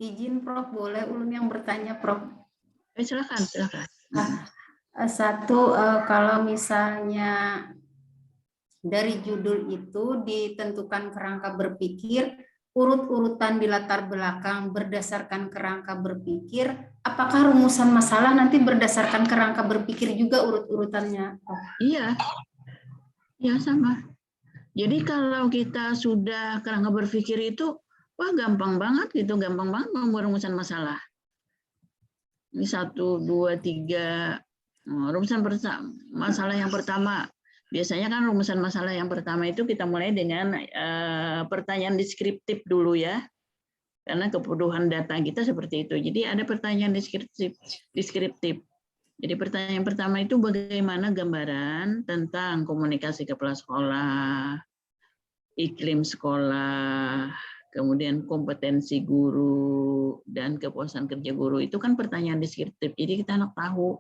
Izin Prof, boleh ulun yang bertanya Prof? Silakan. Satu, kalau misalnya dari judul itu ditentukan kerangka berpikir, urut-urutan di latar belakang berdasarkan kerangka berpikir, apakah rumusan masalah nanti berdasarkan kerangka berpikir juga urut-urutannya? Iya, ya sama. Jadi kalau kita sudah kerangka berpikir itu, wah gampang banget gitu, gampang banget merumusan masalah. Ini 1, 2, 3, rumusan masalah yang pertama. Biasanya kan rumusan masalah yang pertama itu kita mulai dengan pertanyaan deskriptif dulu ya. Karena kebutuhan data kita seperti itu. Jadi ada pertanyaan deskriptif. Jadi pertanyaan pertama itu bagaimana gambaran tentang komunikasi kepala sekolah, iklim sekolah, kemudian kompetensi guru, dan kepuasan kerja guru. Itu kan pertanyaan deskriptif. Jadi kita nak tahu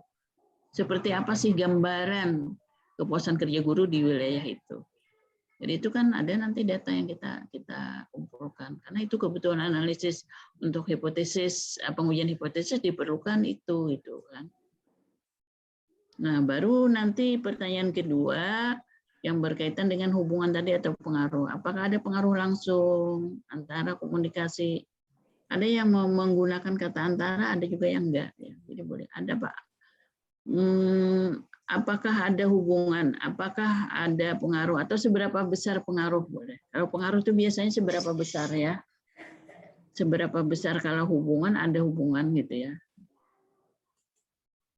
seperti apa sih gambaran kepuasan kerja guru di wilayah itu. Jadi itu kan ada nanti data yang kita kumpulkan. Karena itu kebutuhan analisis untuk hipotesis, pengujian hipotesis diperlukan itu kan. Nah, baru nanti pertanyaan kedua yang berkaitan dengan hubungan tadi atau pengaruh. Apakah ada pengaruh langsung antara komunikasi? Ada yang mau menggunakan kata antara, ada juga yang enggak. Ya. Jadi boleh ada Pak. Apakah ada hubungan, apakah ada pengaruh, atau seberapa besar pengaruh boleh. Kalau pengaruh itu biasanya seberapa besar ya. Seberapa besar kalau hubungan, ada hubungan gitu ya.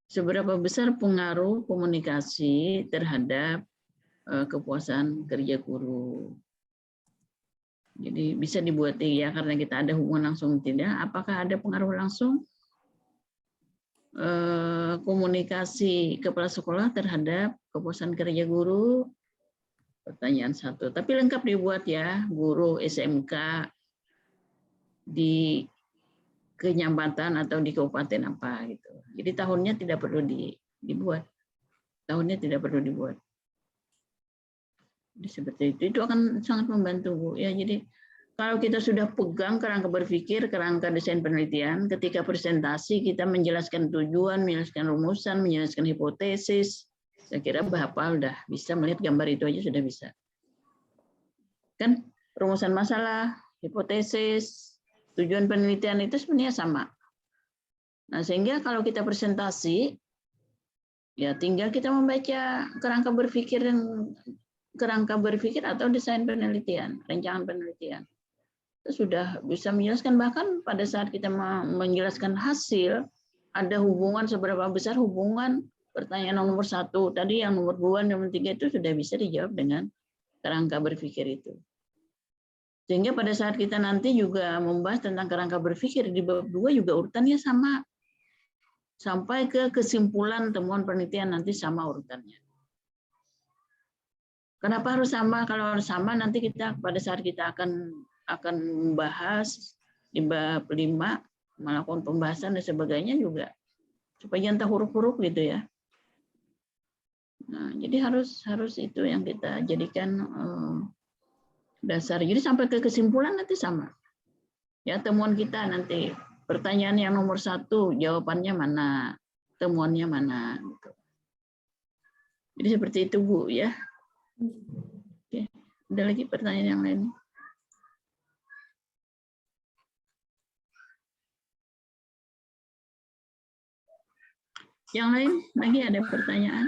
Seberapa besar pengaruh komunikasi terhadap kepuasan kerja guru. Jadi bisa dibuat ya karena kita ada hubungan langsung tidak. Apakah ada pengaruh langsung? komunikasi kepala sekolah terhadap kepuasan kerja guru, pertanyaan 1. Tapi lengkap dibuat ya, guru SMK di kecamatan atau di kabupaten apa gitu. Jadi tahunnya tidak perlu dibuat. Tahunnya tidak perlu dibuat. Jadi seperti itu akan sangat membantu Bu. Ya, jadi kalau kita sudah pegang kerangka berpikir, kerangka desain penelitian, ketika presentasi kita menjelaskan tujuan, menjelaskan rumusan, menjelaskan hipotesis, saya kira hafal dah, bisa melihat gambar itu aja sudah bisa. Kan rumusan masalah, hipotesis, tujuan penelitian itu sebenarnya sama. Nah, sehingga kalau kita presentasi, ya tinggal kita membaca kerangka berpikir atau desain penelitian, rancangan penelitian. Itu sudah bisa menjelaskan, bahkan pada saat kita menjelaskan hasil, ada hubungan seberapa besar hubungan pertanyaan nomor 1 tadi, yang nomor 2, nomor 3 itu sudah bisa dijawab dengan kerangka berpikir itu. Sehingga pada saat kita nanti juga membahas tentang kerangka berpikir di bab 2 juga urutannya sama. Sampai ke kesimpulan temuan penelitian nanti sama urutannya. Kenapa harus sama? Kalau harus sama nanti kita pada saat kita akan membahas di bab 5, melakukan pembahasan dan sebagainya juga supaya jangan huruf-huruf gitu ya. Nah, jadi harus itu yang kita jadikan dasar. Jadi sampai ke kesimpulan nanti sama. Ya, temuan kita nanti pertanyaan yang nomor 1 jawabannya mana, temuannya mana gitu. Jadi seperti itu Bu ya. Oke, ada lagi pertanyaan yang lain? Yang lain lagi ada pertanyaan?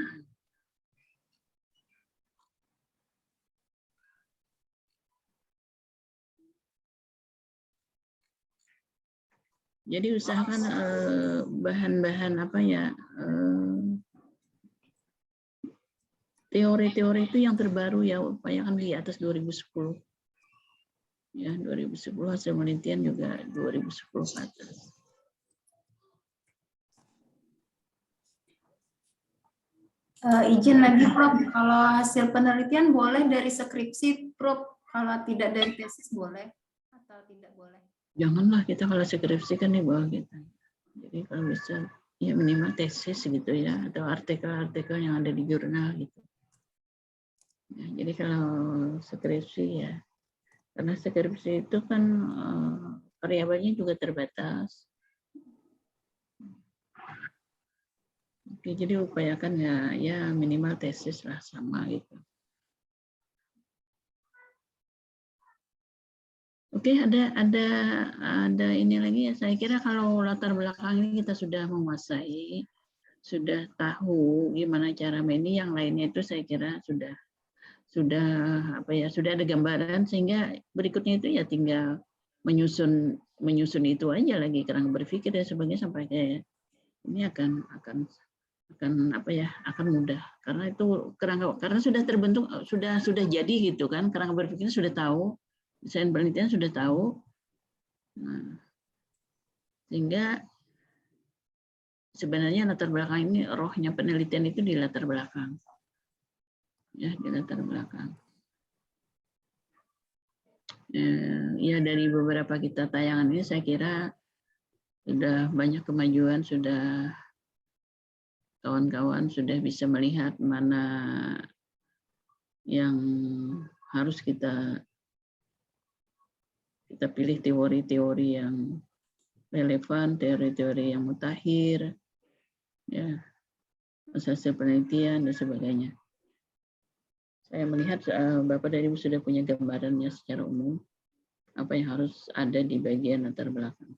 Jadi usahakan bahan-bahan apa ya, teori-teori itu yang terbaru ya, upayakan di atas 2010. Ya, 2010 hasil penelitian juga 2010 ke atas. Izin lagi Prof, kalau hasil penelitian boleh dari skripsi Prof, kalau tidak dari tesis boleh atau tidak boleh? Janganlah kita kalau skripsi kan di bawah kita. Jadi kalau bisa ya minimal tesis gitu ya, atau artikel-artikel yang ada di jurnal gitu. Ya, jadi kalau skripsi ya, karena skripsi itu kan variabelnya juga terbatas. Oke, jadi upayakan ya minimal tesis lah sama gitu. Oke, ada ini lagi ya. Saya kira kalau latar belakang ini kita sudah menguasai, sudah tahu gimana cara ini, yang lainnya itu saya kira sudah ada gambaran, sehingga berikutnya itu ya tinggal menyusun itu aja lagi, kerangka berpikir dan sebagainya, sampai kayak ini akan mudah, karena itu karena sudah terbentuk, sudah jadi gitu kan, kerangka berpikirnya sudah tahu, desain penelitian sudah tahu. Nah, sehingga sebenarnya latar belakang ini, rohnya penelitian itu di latar belakang. Ya, di latar belakang. Ya, dari beberapa kita tayangan ini saya kira sudah banyak kemajuan, sudah kawan-kawan sudah bisa melihat mana yang harus kita pilih, teori-teori yang relevan, teori-teori yang mutakhir, ya, hasil penelitian dan sebagainya. Saya melihat Bapak dan Ibu sudah punya gambarannya secara umum apa yang harus ada di bagian latar belakang.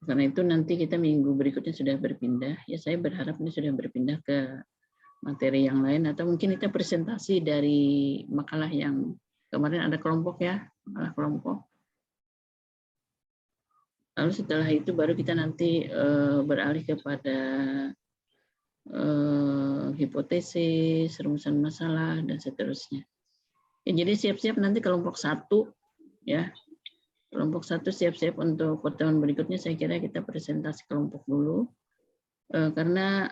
Karena itu nanti kita minggu berikutnya sudah berpindah, ya saya berharap ini sudah berpindah ke materi yang lain, atau mungkin kita presentasi dari makalah yang kemarin ada kelompok ya, makalah kelompok. Lalu setelah itu baru kita nanti beralih kepada hipotesis, rumusan masalah, dan seterusnya. Ya, jadi siap-siap nanti kelompok 1 ya. Kelompok 1 siap-siap untuk pertemuan berikutnya, saya kira kita presentasi kelompok dulu. Karena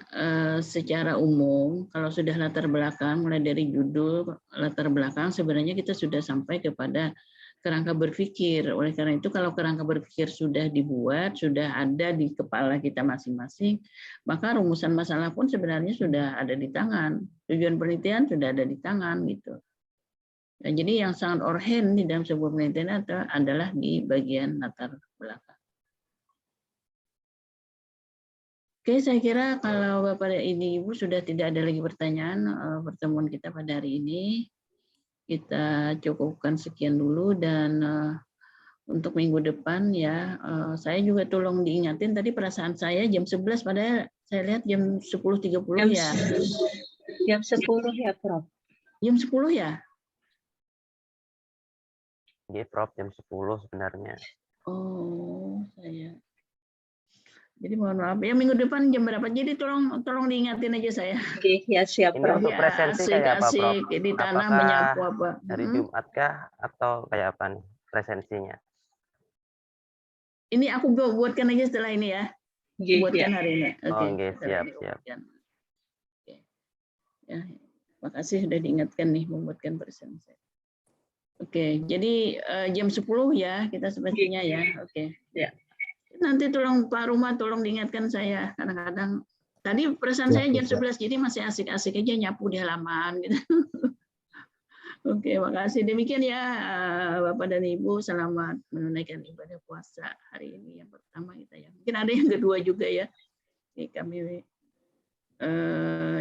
secara umum kalau sudah latar belakang, mulai dari judul latar belakang, sebenarnya kita sudah sampai kepada kerangka berpikir. Oleh karena itu kalau kerangka berpikir sudah dibuat, sudah ada di kepala kita masing-masing, maka rumusan masalah pun sebenarnya sudah ada di tangan. Tujuan penelitian sudah ada di tangan gitu. Nah, jadi yang sangat orhen di dalam sebuah penelitian adalah di bagian latar belakang. Oke, saya kira kalau Bapak dan Ibu sudah tidak ada lagi pertanyaan, pertemuan kita pada hari ini kita cukupkan sekian dulu, dan untuk minggu depan ya saya juga tolong diingatin, tadi perasaan saya jam 11 padahal saya lihat jam 10.30 ya. Jam 10 ya, Prof. Jam 10 ya? Iya, Prof, jam 10 sebenarnya. Oh, saya. Jadi mohon maaf ya, minggu depan jam berapa? Jadi tolong diingatin aja saya. Oke, ya siap, Ini Prof. untuk presensi kayak apa, Prof? Di tanah Apakah menyapu apa? hari Jumat kah atau kayak apa nih presensinya? Ini aku buatkan aja setelah ini ya. Buatkan hari ini. Oke. Oke, siap. Oke. Ya, makasih sudah diingatkan nih membuatkan presensi. Oke, jadi jam 10 ya kita sepertinya ya. Oke. Ya. Nanti tolong Pak Rumah tolong diingatkan saya. Kadang-kadang tadi perasaan saya jam 11 jadi masih asik-asik aja nyapu di halaman gitu. Oke, makasih. Demikian ya Bapak dan Ibu, selamat menunaikan ibadah puasa hari ini yang pertama kita ya. Mungkin ada yang kedua juga ya. Oke, kami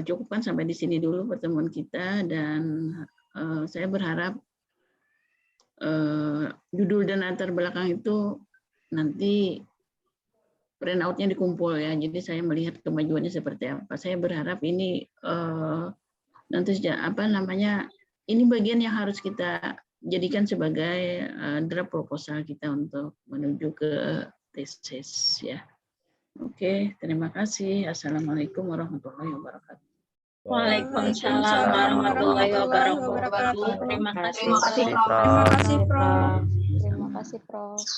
cukupkan sampai di sini dulu pertemuan kita, dan saya berharap judul dan latar belakang itu nanti printout-nya dikumpul ya. Jadi saya melihat kemajuannya seperti apa. Saya berharap ini nanti ini bagian yang harus kita jadikan sebagai draft proposal kita untuk menuju ke tesis ya. Oke, terima kasih. Assalamualaikum warahmatullahi wabarakatuh. Waalaikumsalam warahmatullahi wabarakatuh. Terima kasih, Prof. Terima kasih, Prof. Terima kasih, Prof.